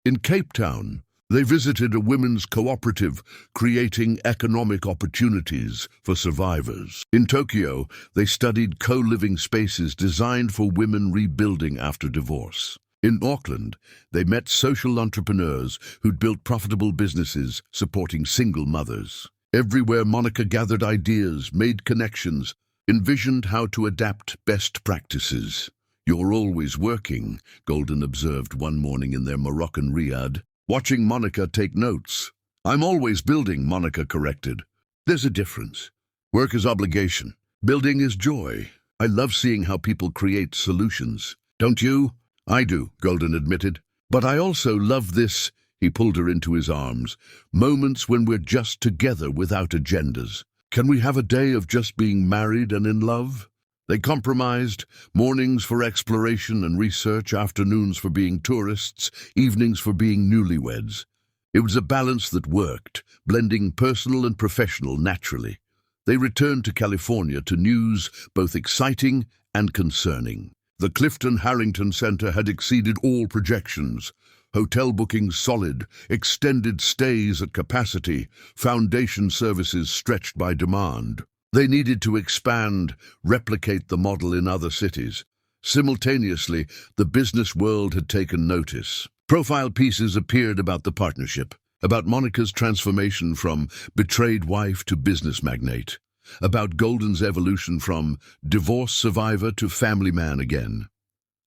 In Cape Town, they visited a women's cooperative creating economic opportunities for survivors. In Tokyo, they studied co-living spaces designed for women rebuilding after divorce. In Auckland, they met social entrepreneurs who'd built profitable businesses supporting single mothers. Everywhere Monica gathered ideas, made connections, envisioned how to adapt best practices. "You're always working," Golden observed one morning in their Moroccan riad, watching Monica take notes. "I'm always building," Monica corrected. "There's a difference. Work is obligation. Building is joy. I love seeing how people create solutions. Don't you?" "I do," Golden admitted. "But I also love this," he pulled her into his arms, "moments when we're just together without agendas. Can we have a day of just being married and in love?" They compromised, mornings for exploration and research, afternoons for being tourists, evenings for being newlyweds. It was a balance that worked, blending personal and professional naturally. They returned to California to news both exciting and concerning. The Clifton Harrington Center had exceeded all projections. Hotel bookings solid, extended stays at capacity, foundation services stretched by demand. They needed to expand, replicate the model in other cities. Simultaneously, the business world had taken notice. Profile pieces appeared about the partnership, about Monica's transformation from betrayed wife to business magnate, about Golden's evolution from divorce survivor to family man again.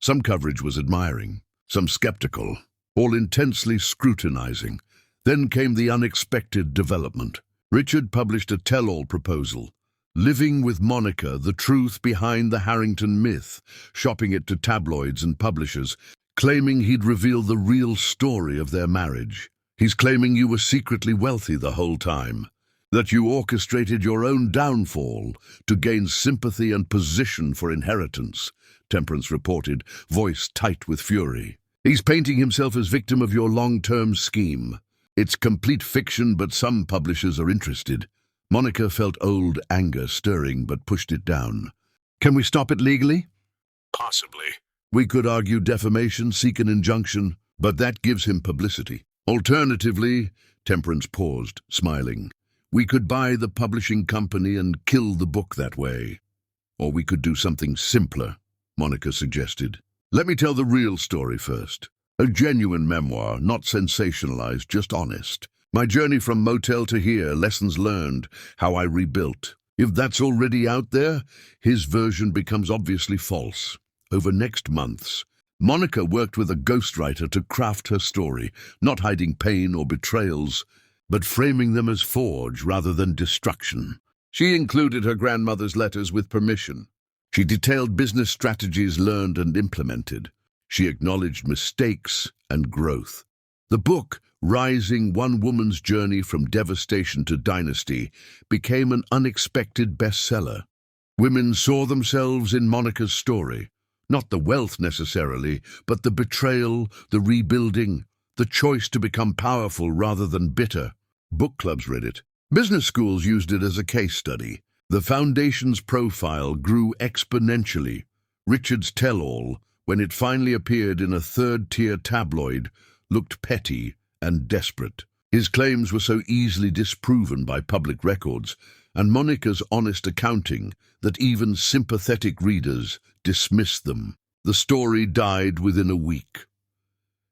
Some coverage was admiring, some skeptical, all intensely scrutinizing. Then came the unexpected development. Richard published a tell-all proposal, Living with Monica, the truth behind the Harrington myth, shopping it to tabloids and publishers, claiming he'd reveal the real story of their marriage. He's claiming you were secretly wealthy the whole time, that you orchestrated your own downfall to gain sympathy and position for inheritance, Temperance reported, voice tight with fury. He's painting himself as victim of your long-term scheme. It's complete fiction, but some publishers are interested. Monica felt old anger stirring, but pushed it down. Can we stop it legally? Possibly. We could argue defamation, seek an injunction, but that gives him publicity. Alternatively, Temperance paused, smiling. We could buy the publishing company and kill the book that way. Or we could do something simpler, Monica suggested. Let me tell the real story first. A genuine memoir, not sensationalized, just honest. My journey from motel to here, lessons learned, how I rebuilt. If that's already out there, his version becomes obviously false. Over next months, Monica worked with a ghostwriter to craft her story, not hiding pain or betrayals, but framing them as forge rather than destruction. She included her grandmother's letters with permission. She detailed business strategies learned and implemented. She acknowledged mistakes and growth. The book, Rising: One Woman's Journey from Devastation to Dynasty, became an unexpected bestseller. Women saw themselves in Monica's story. Not the wealth necessarily, but the betrayal, the rebuilding, the choice to become powerful rather than bitter. Book clubs read it. Business schools used it as a case study. The Foundation's profile grew exponentially. Richard's tell-all, when it finally appeared in a third-tier tabloid, looked petty and desperate. His claims were so easily disproven by public records, and Monica's honest accounting, that even sympathetic readers dismissed them. The story died within a week.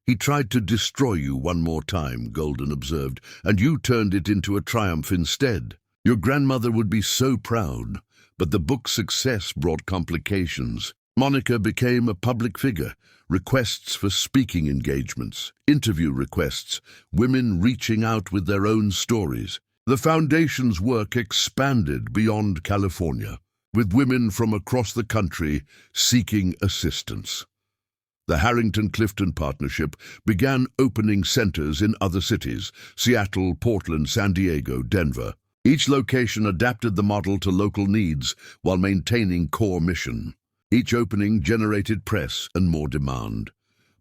He tried to destroy you one more time, Golden observed, and you turned it into a triumph instead. Your grandmother would be so proud, but the book's success brought complications. Monica became a public figure. Requests for speaking engagements, interview requests, women reaching out with their own stories. The Foundation's work expanded beyond California, with women from across the country seeking assistance. The Harrington-Clifton Partnership began opening centers in other cities: Seattle, Portland, San Diego, Denver. Each location adapted the model to local needs while maintaining core mission. Each opening generated press and more demand.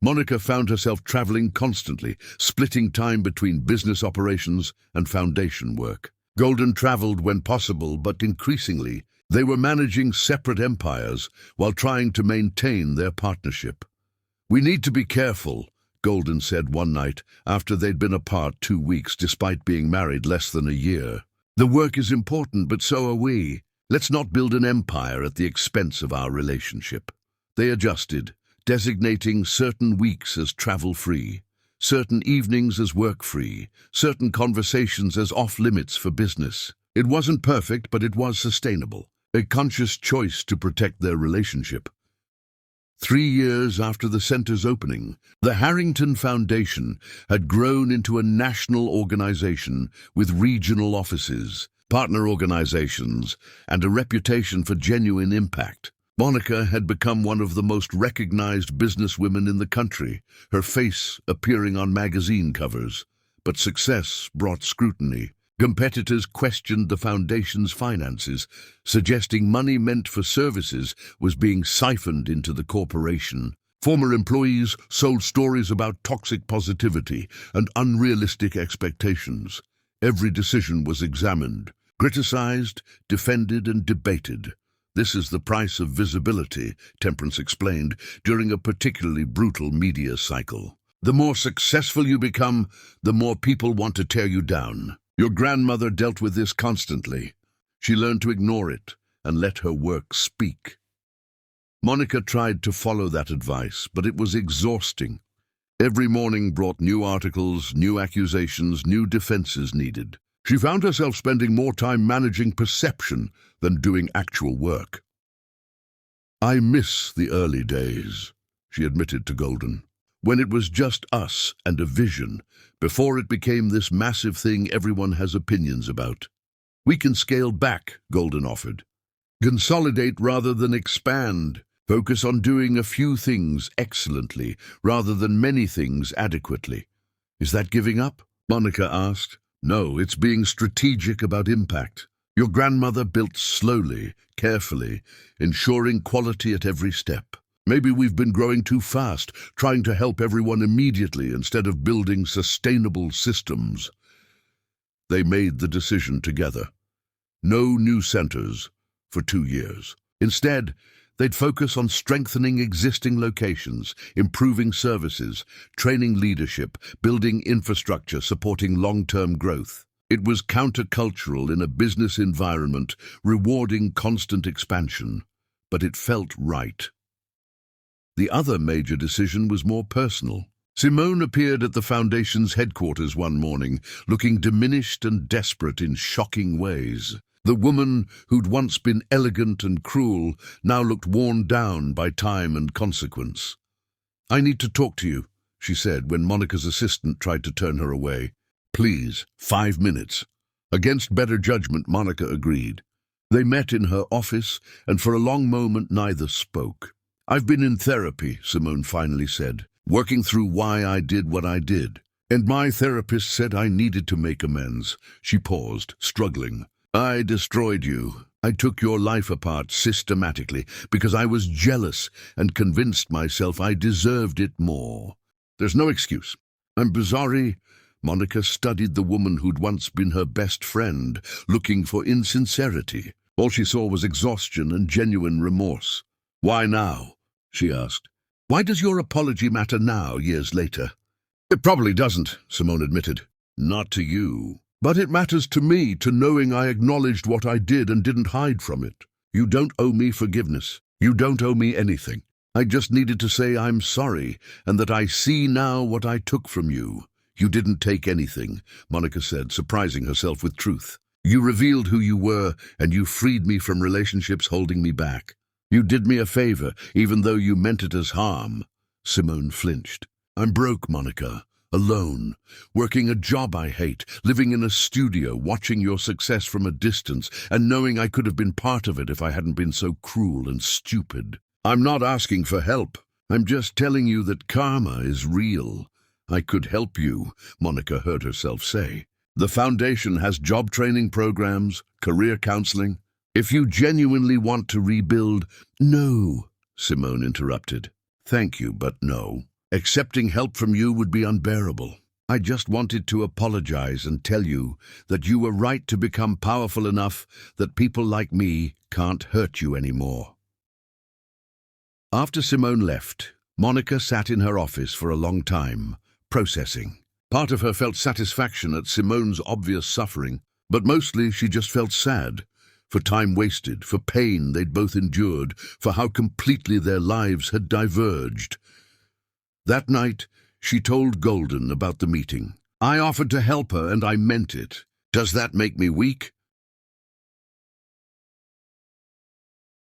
Monica found herself traveling constantly, splitting time between business operations and foundation work. Golden traveled when possible, but increasingly, they were managing separate empires while trying to maintain their partnership. We need to be careful, Golden said one night after they'd been apart 2 weeks despite being married less than a year. The work is important, but so are we. Let's not build an empire at the expense of our relationship. They adjusted, designating certain weeks as travel-free, certain evenings as work-free, certain conversations as off-limits for business. It wasn't perfect, but it was sustainable, a conscious choice to protect their relationship. 3 years after the center's opening, the Harrington Foundation had grown into a national organization with regional offices, partner organizations, and a reputation for genuine impact. Monica had become one of the most recognized businesswomen in the country, her face appearing on magazine covers. But success brought scrutiny. Competitors questioned the Foundation's finances, suggesting money meant for services was being siphoned into the corporation. Former employees sold stories about toxic positivity and unrealistic expectations. Every decision was examined, criticized, defended, and debated. This is the price of visibility, Temperance explained, during a particularly brutal media cycle. The more successful you become, the more people want to tear you down. Your grandmother dealt with this constantly. She learned to ignore it and let her work speak. Monica tried to follow that advice, but it was exhausting. Every morning brought new articles, new accusations, new defenses needed. She found herself spending more time managing perception than doing actual work. I miss the early days, she admitted to Golden, when it was just us and a vision, before it became this massive thing everyone has opinions about. We can scale back, Golden offered. Consolidate rather than expand. Focus on doing a few things excellently rather than many things adequately. Is that giving up? Monica asked. No, it's being strategic about impact. Your grandmother built slowly, carefully, ensuring quality at every step. Maybe we've been growing too fast, trying to help everyone immediately instead of building sustainable systems. They made the decision together. No new centers for 2 years. Instead, they'd focus on strengthening existing locations, improving services, training leadership, building infrastructure, supporting long-term growth. It was countercultural in a business environment, rewarding constant expansion, but it felt right. The other major decision was more personal. Simone appeared at the Foundation's headquarters one morning, looking diminished and desperate in shocking ways. The woman who'd once been elegant and cruel now looked worn down by time and consequence. "I need to talk to you," she said when Monica's assistant tried to turn her away. "Please, 5 minutes." Against better judgment, Monica agreed. They met in her office, and for a long moment neither spoke. "I've been in therapy," Simone finally said, "working through why I did what I did. And my therapist said I needed to make amends." She paused, struggling. "I destroyed you. I took your life apart systematically because I was jealous and convinced myself I deserved it more. There's no excuse. I'm sorry." Monica studied the woman who'd once been her best friend, looking for insincerity. All she saw was exhaustion and genuine remorse. "Why now?" she asked. "Why does your apology matter now, years later?" "It probably doesn't," Simone admitted. "Not to you. But it matters to me, to knowing I acknowledged what I did and didn't hide from it. You don't owe me forgiveness. You don't owe me anything. I just needed to say I'm sorry and that I see now what I took from you." "You didn't take anything," Monica said, surprising herself with truth. "You revealed who you were, and you freed me from relationships holding me back. You did me a favor, even though you meant it as harm." Simone flinched. "I'm broke, Monica. Alone, working a job I hate, living in a studio, watching your success from a distance, and knowing I could have been part of it if I hadn't been so cruel and stupid. I'm not asking for help. I'm just telling you that karma is real. I could help you," Monica heard herself say. "The Foundation has job training programs, career counseling. If you genuinely want to rebuild—" "No," Simone interrupted. "Thank you, but no. Accepting help from you would be unbearable. I just wanted to apologize and tell you that you were right to become powerful enough that people like me can't hurt you anymore." After Simone left, Monica sat in her office for a long time, processing. Part of her felt satisfaction at Simone's obvious suffering, but mostly she just felt sad, for time wasted, for pain they'd both endured, for how completely their lives had diverged. That night, she told Golden about the meeting. "I offered to help her, and I meant it. Does that make me weak?"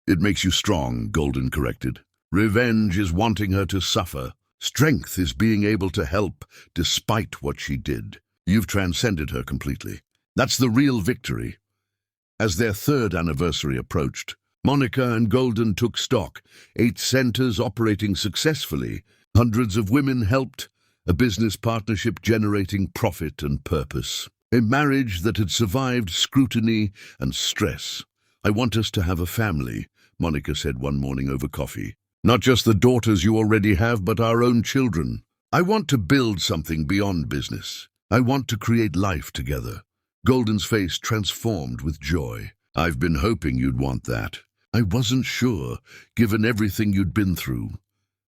"It makes you strong," Golden corrected. "Revenge is wanting her to suffer. Strength is being able to help despite what she did. You've transcended her completely. That's the real victory." As their 3rd anniversary approached, Monica and Golden took stock, 8 centers operating successfully, hundreds of women helped, a business partnership generating profit and purpose, a marriage that had survived scrutiny and stress. "I want us to have a family," Monica said one morning over coffee. "Not just the daughters you already have, but our own children. I want to build something beyond business. I want to create life together." Golden's face transformed with joy. "I've been hoping you'd want that. I wasn't sure, given everything you'd been through."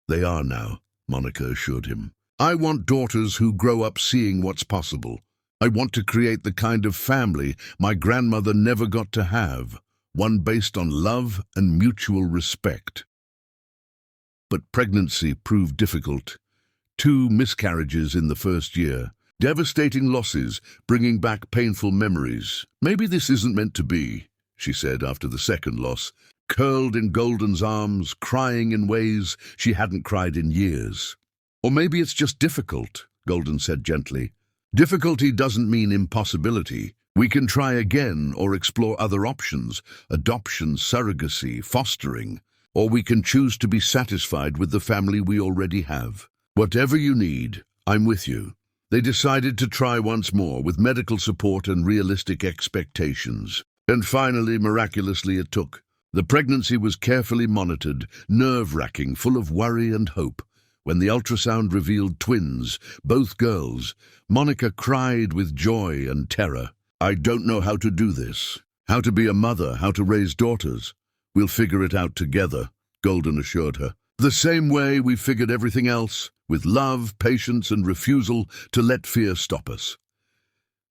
"They are now," Monica assured him. "I want daughters who grow up seeing what's possible. I want to create the kind of family my grandmother never got to have, one based on love and mutual respect." But pregnancy proved difficult. 2 miscarriages in the first year. Devastating losses, bringing back painful memories. "Maybe this isn't meant to be," she said after the 2nd loss, curled in Golden's arms, crying in ways she hadn't cried in years. "Or maybe it's just difficult," Golden said gently. "Difficulty doesn't mean impossibility. We can try again or explore other options, adoption, surrogacy, fostering, or we can choose to be satisfied with the family we already have. Whatever you need, I'm with you." They decided to try once more with medical support and realistic expectations. And finally, miraculously, it took. The pregnancy was carefully monitored, nerve-wracking, full of worry and hope. When the ultrasound revealed twins, both girls, Monica cried with joy and terror. "I don't know how to do this. How to be a mother, how to raise daughters. We'll figure it out together," Golden assured her. "The same way we figured everything else, with love, patience, and refusal to let fear stop us."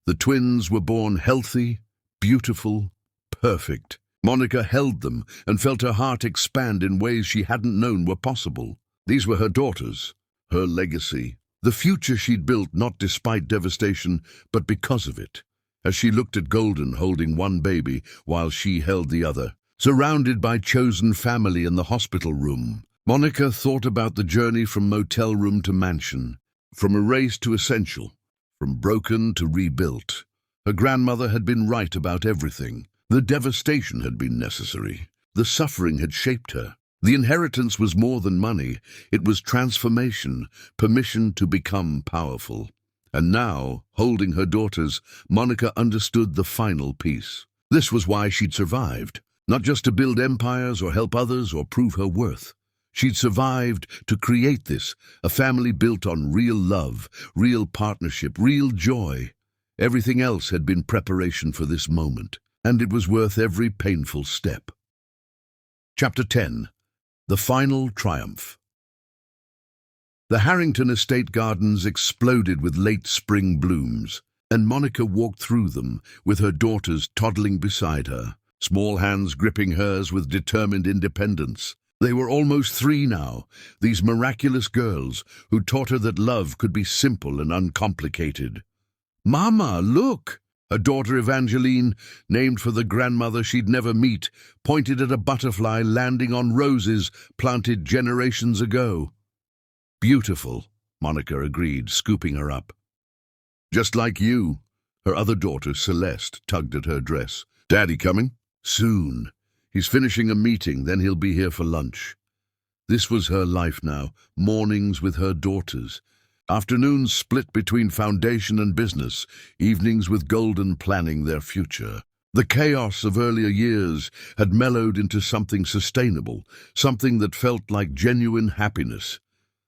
The twins were born healthy, beautiful, perfect. Monica held them and felt her heart expand in ways she hadn't known were possible. These were her daughters, her legacy, the future she'd built not despite devastation, but because of it. As she looked at Golden holding one baby while she held the other, surrounded by chosen family in the hospital room, Monica thought about the journey from motel room to mansion, from erased to essential, from broken to rebuilt. Her grandmother had been right about everything. The devastation had been necessary. The suffering had shaped her. The inheritance was more than money. It was transformation, permission to become powerful. And now, holding her daughters, Monica understood the final piece. This was why she'd survived. Not just to build empires or help others or prove her worth. She'd survived to create this, a family built on real love, real partnership, real joy. Everything else had been preparation for this moment, and it was worth every painful step. Chapter 10. The Final Triumph. The Harrington estate gardens exploded with late spring blooms, and Monica walked through them with her daughters toddling beside her, small hands gripping hers with determined independence. They were almost 3 now, these miraculous girls who taught her that love could be simple and uncomplicated. "Mama, look!" Her daughter Evangeline, named for the grandmother she'd never meet, pointed at a butterfly landing on roses planted generations ago. "Beautiful," Monica agreed, scooping her up. "Just like you." Her other daughter, Celeste, tugged at her dress. "Daddy coming?" "Soon. He's finishing a meeting, then he'll be here for lunch." This was her life now, mornings with her daughters. Afternoons split between foundation and business, evenings with Golden planning their future. The chaos of earlier years had mellowed into something sustainable, something that felt like genuine happiness.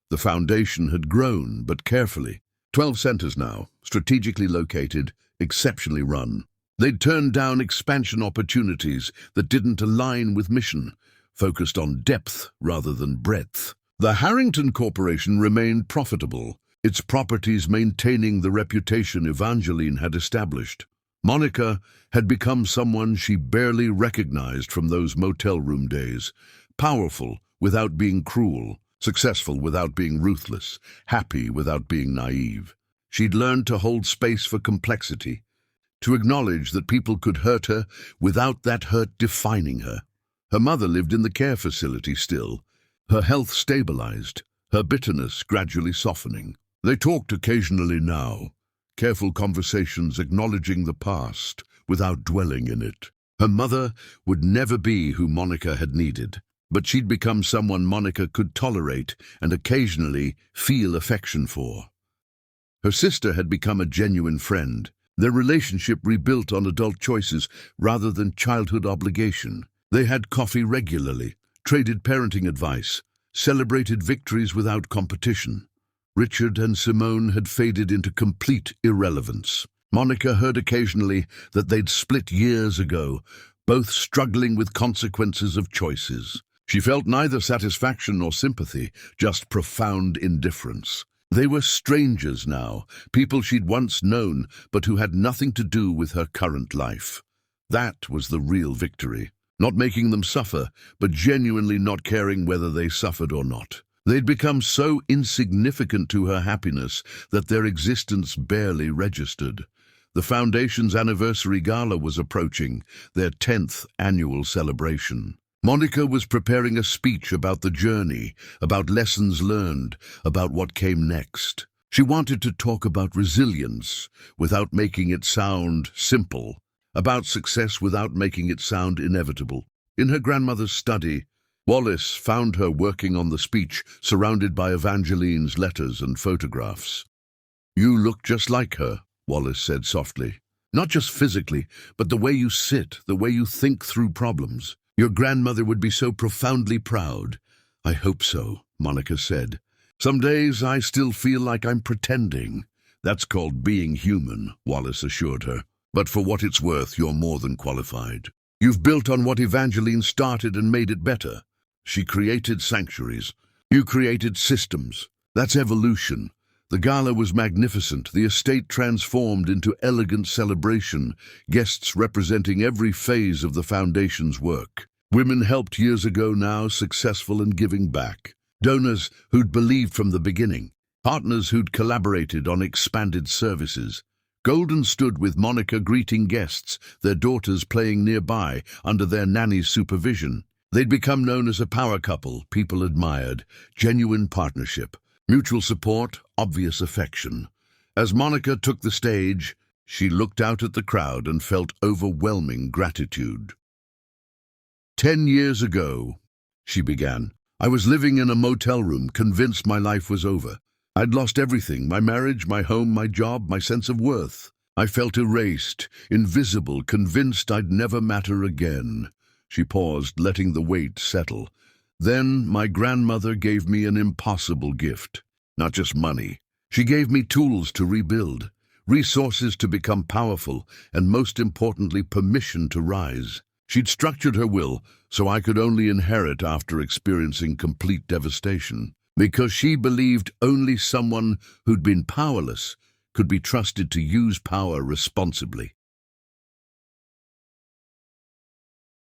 The foundation had grown, but carefully. 12 centers now, strategically located, exceptionally run. They'd turned down expansion opportunities that didn't align with mission, focused on depth rather than breadth. The Harrington Corporation remained profitable, its properties maintaining the reputation Evangeline had established. Monica had become someone she barely recognized from those motel room days, powerful without being cruel, successful without being ruthless, happy without being naive. She'd learned to hold space for complexity, to acknowledge that people could hurt her without that hurt defining her. Her mother lived in the care facility still, her health stabilized, her bitterness gradually softening. They talked occasionally now, careful conversations acknowledging the past without dwelling in it. Her mother would never be who Monica had needed, but she'd become someone Monica could tolerate and occasionally feel affection for. Her sister had become a genuine friend, their relationship rebuilt on adult choices rather than childhood obligation. They had coffee regularly, traded parenting advice, celebrated victories without competition. Richard and Simone had faded into complete irrelevance. Monica heard occasionally that they'd split years ago, both struggling with consequences of choices. She felt neither satisfaction nor sympathy, just profound indifference. They were strangers now, people she'd once known, but who had nothing to do with her current life. That was the real victory. Not making them suffer, but genuinely not caring whether they suffered or not. They'd become so insignificant to her happiness that their existence barely registered. The Foundation's anniversary gala was approaching, their 10th annual celebration. Monica was preparing a speech about the journey, about lessons learned, about what came next. She wanted to talk about resilience without making it sound simple, about success without making it sound inevitable. In her grandmother's study, Wallace found her working on the speech, surrounded by Evangeline's letters and photographs. "You look just like her," Wallace said softly. "Not just physically, but the way you sit, the way you think through problems. Your grandmother would be so profoundly proud." "I hope so," Monica said. "Some days I still feel like I'm pretending." "That's called being human," Wallace assured her. "But for what it's worth, you're more than qualified. You've built on what Evangeline started and made it better. She created sanctuaries. You created systems. That's evolution." The gala was magnificent, the estate transformed into elegant celebration, guests representing every phase of the foundation's work. Women helped years ago now, successful and giving back. Donors who'd believed from the beginning. Partners who'd collaborated on expanded services. Golden stood with Monica greeting guests, their daughters playing nearby under their nanny's supervision. They'd become known as a power couple people admired, genuine partnership. Mutual support, obvious affection. As Monica took the stage, she looked out at the crowd and felt overwhelming gratitude. 10 years ago, she began, I was living in a motel room, convinced my life was over. I'd lost everything, my marriage, my home, my job, my sense of worth. I felt erased, invisible, convinced I'd never matter again. She paused, letting the weight settle. Then my grandmother gave me an impossible gift. Not just money. She gave me tools to rebuild, resources to become powerful, and most importantly, permission to rise. She'd structured her will so I could only inherit after experiencing complete devastation, because she believed only someone who'd been powerless could be trusted to use power responsibly.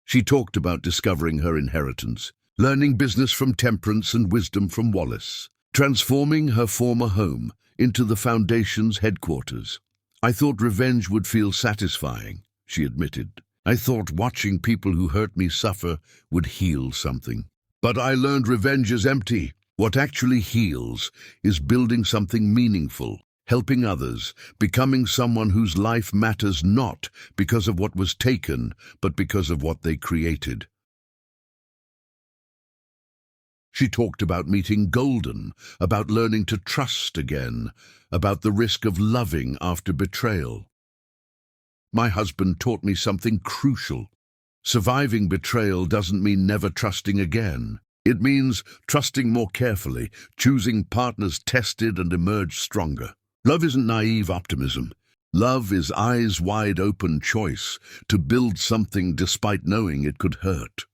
She talked about discovering her inheritance, learning business from Temperance and wisdom from Wallace, transforming her former home into the Foundation's headquarters. I thought revenge would feel satisfying, she admitted. I thought watching people who hurt me suffer would heal something. But I learned revenge is empty. What actually heals is building something meaningful, helping others, becoming someone whose life matters not because of what was taken, but because of what they created. She talked about meeting Golden, about learning to trust again, about the risk of loving after betrayal. My husband taught me something crucial. Surviving betrayal doesn't mean never trusting again. It means trusting more carefully, choosing partners tested and emerged stronger. Love isn't naive optimism. Love is eyes wide open choice to build something despite knowing it could hurt.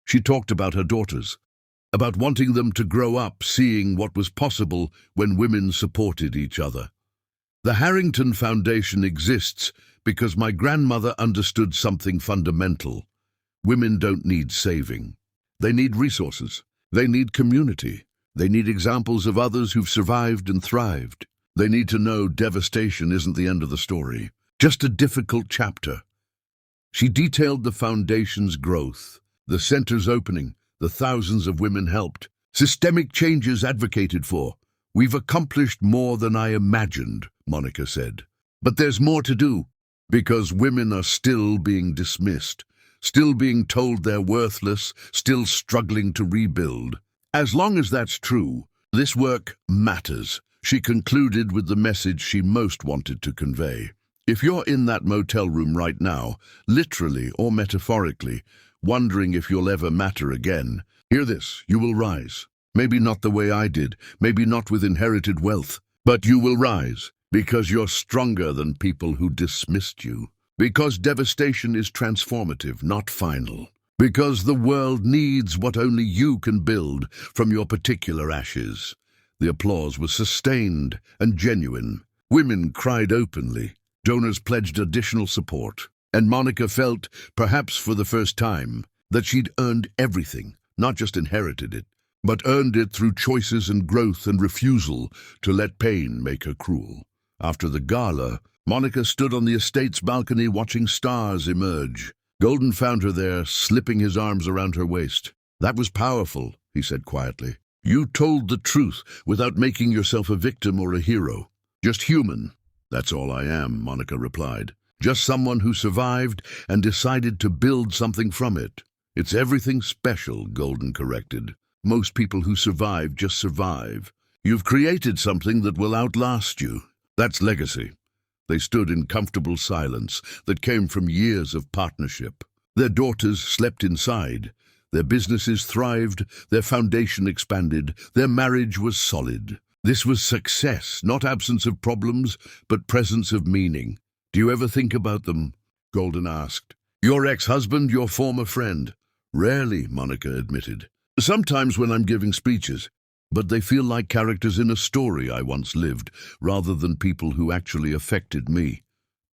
She talked about her daughters, about wanting them to grow up seeing what was possible when women supported each other. The Harrington Foundation exists because my grandmother understood something fundamental. Women don't need saving. They need resources. They need community. They need examples of others who've survived and thrived. They need to know devastation isn't the end of the story, just a difficult chapter. She detailed the Foundation's growth, the center's opening, the thousands of women helped, systemic changes advocated for. We've accomplished more than I imagined, Monica said. But there's more to do, because women are still being dismissed, still being told they're worthless, still struggling to rebuild. As long as that's true, this work matters, she concluded with the message she most wanted to convey. If you're in that motel room right now, literally or metaphorically, wondering if you'll ever matter again, hear this, you will rise. Maybe not the way I did, maybe not with inherited wealth, but you will rise because you're stronger than people who dismissed you. Because devastation is transformative, not final. Because the world needs what only you can build from your particular ashes. The applause was sustained and genuine. Women cried openly. Donors pledged additional support. And Monica felt, perhaps for the first time, that she'd earned everything, not just inherited it, but earned it through choices and growth and refusal to let pain make her cruel. After the gala, Monica stood on the estate's balcony watching stars emerge. Golden found her there, slipping his arms around her waist. That was powerful, he said quietly. You told the truth without making yourself a victim or a hero. Just human. That's all I am, Monica replied. Just someone who survived and decided to build something from it. It's everything special, Golden corrected. Most people who survive just survive. You've created something that will outlast you. That's legacy. They stood in comfortable silence that came from years of partnership. Their daughters slept inside. Their businesses thrived. Their foundation expanded. Their marriage was solid. This was success, not absence of problems, but presence of meaning. Do you ever think about them? Golden asked. Your ex-husband, your former friend? Rarely, Monica admitted. Sometimes when I'm giving speeches. But they feel like characters in a story I once lived, rather than people who actually affected me.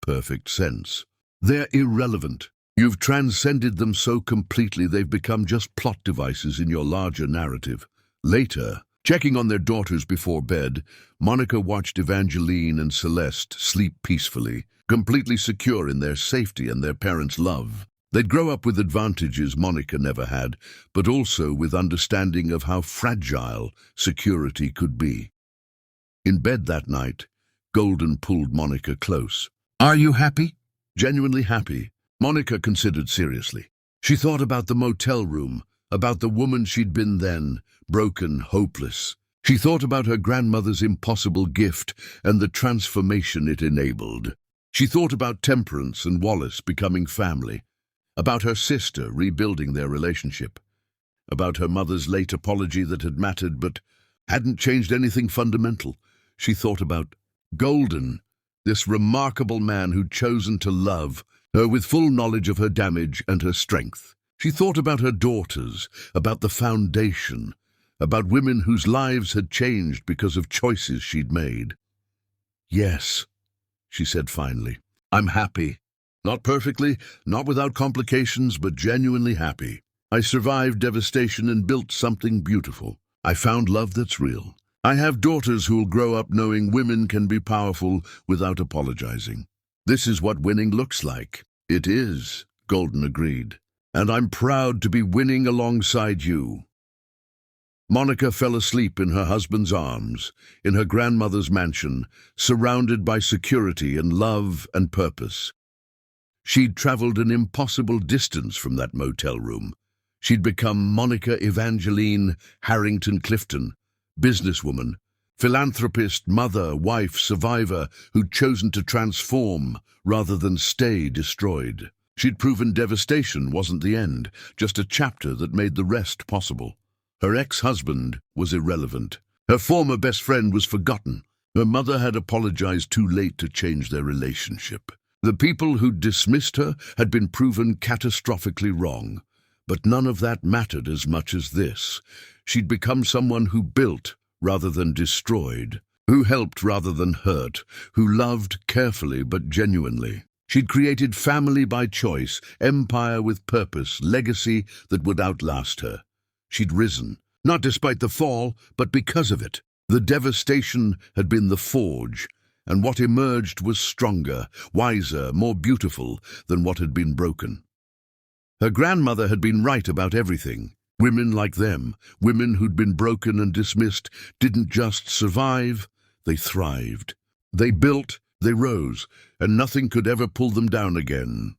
Perfect sense. They're irrelevant. You've transcended them so completely they've become just plot devices in your larger narrative. Later, checking on their daughters before bed, Monica watched Evangeline and Celeste sleep peacefully, completely secure in their safety and their parents' love. They'd grow up with advantages Monica never had, but also with understanding of how fragile security could be. In bed that night, Golden pulled Monica close. Are you happy? Genuinely happy, Monica considered seriously. She thought about the motel room, about the woman she'd been then, broken, hopeless. She thought about her grandmother's impossible gift and the transformation it enabled. She thought about Temperance and Wallace becoming family, about her sister rebuilding their relationship, about her mother's late apology that had mattered but hadn't changed anything fundamental. She thought about Golden, this remarkable man who'd chosen to love her with full knowledge of her damage and her strength. She thought about her daughters, about the foundation, about women whose lives had changed because of choices she'd made. Yes, she said finally, I'm happy. Not perfectly, not without complications, but genuinely happy. I survived devastation and built something beautiful. I found love that's real. I have daughters who'll grow up knowing women can be powerful without apologizing. This is what winning looks like. It is, Golden agreed. And I'm proud to be winning alongside you. Monica fell asleep in her husband's arms, in her grandmother's mansion, surrounded by security and love and purpose. She'd traveled an impossible distance from that motel room. She'd become Monica Evangeline Harrington Clifton, businesswoman, philanthropist, mother, wife, survivor who'd chosen to transform rather than stay destroyed. She'd proven devastation wasn't the end, just a chapter that made the rest possible. Her ex-husband was irrelevant. Her former best friend was forgotten. Her mother had apologized too late to change their relationship. The people who'd dismissed her had been proven catastrophically wrong. But none of that mattered as much as this. She'd become someone who built rather than destroyed, who helped rather than hurt, who loved carefully but genuinely. She'd created family by choice, empire with purpose, legacy that would outlast her. She'd risen, not despite the fall, but because of it. The devastation had been the forge, and what emerged was stronger, wiser, more beautiful than what had been broken. Her grandmother had been right about everything. Women like them, women who'd been broken and dismissed, didn't just survive, they thrived. They built, they rose, and nothing could ever pull them down again.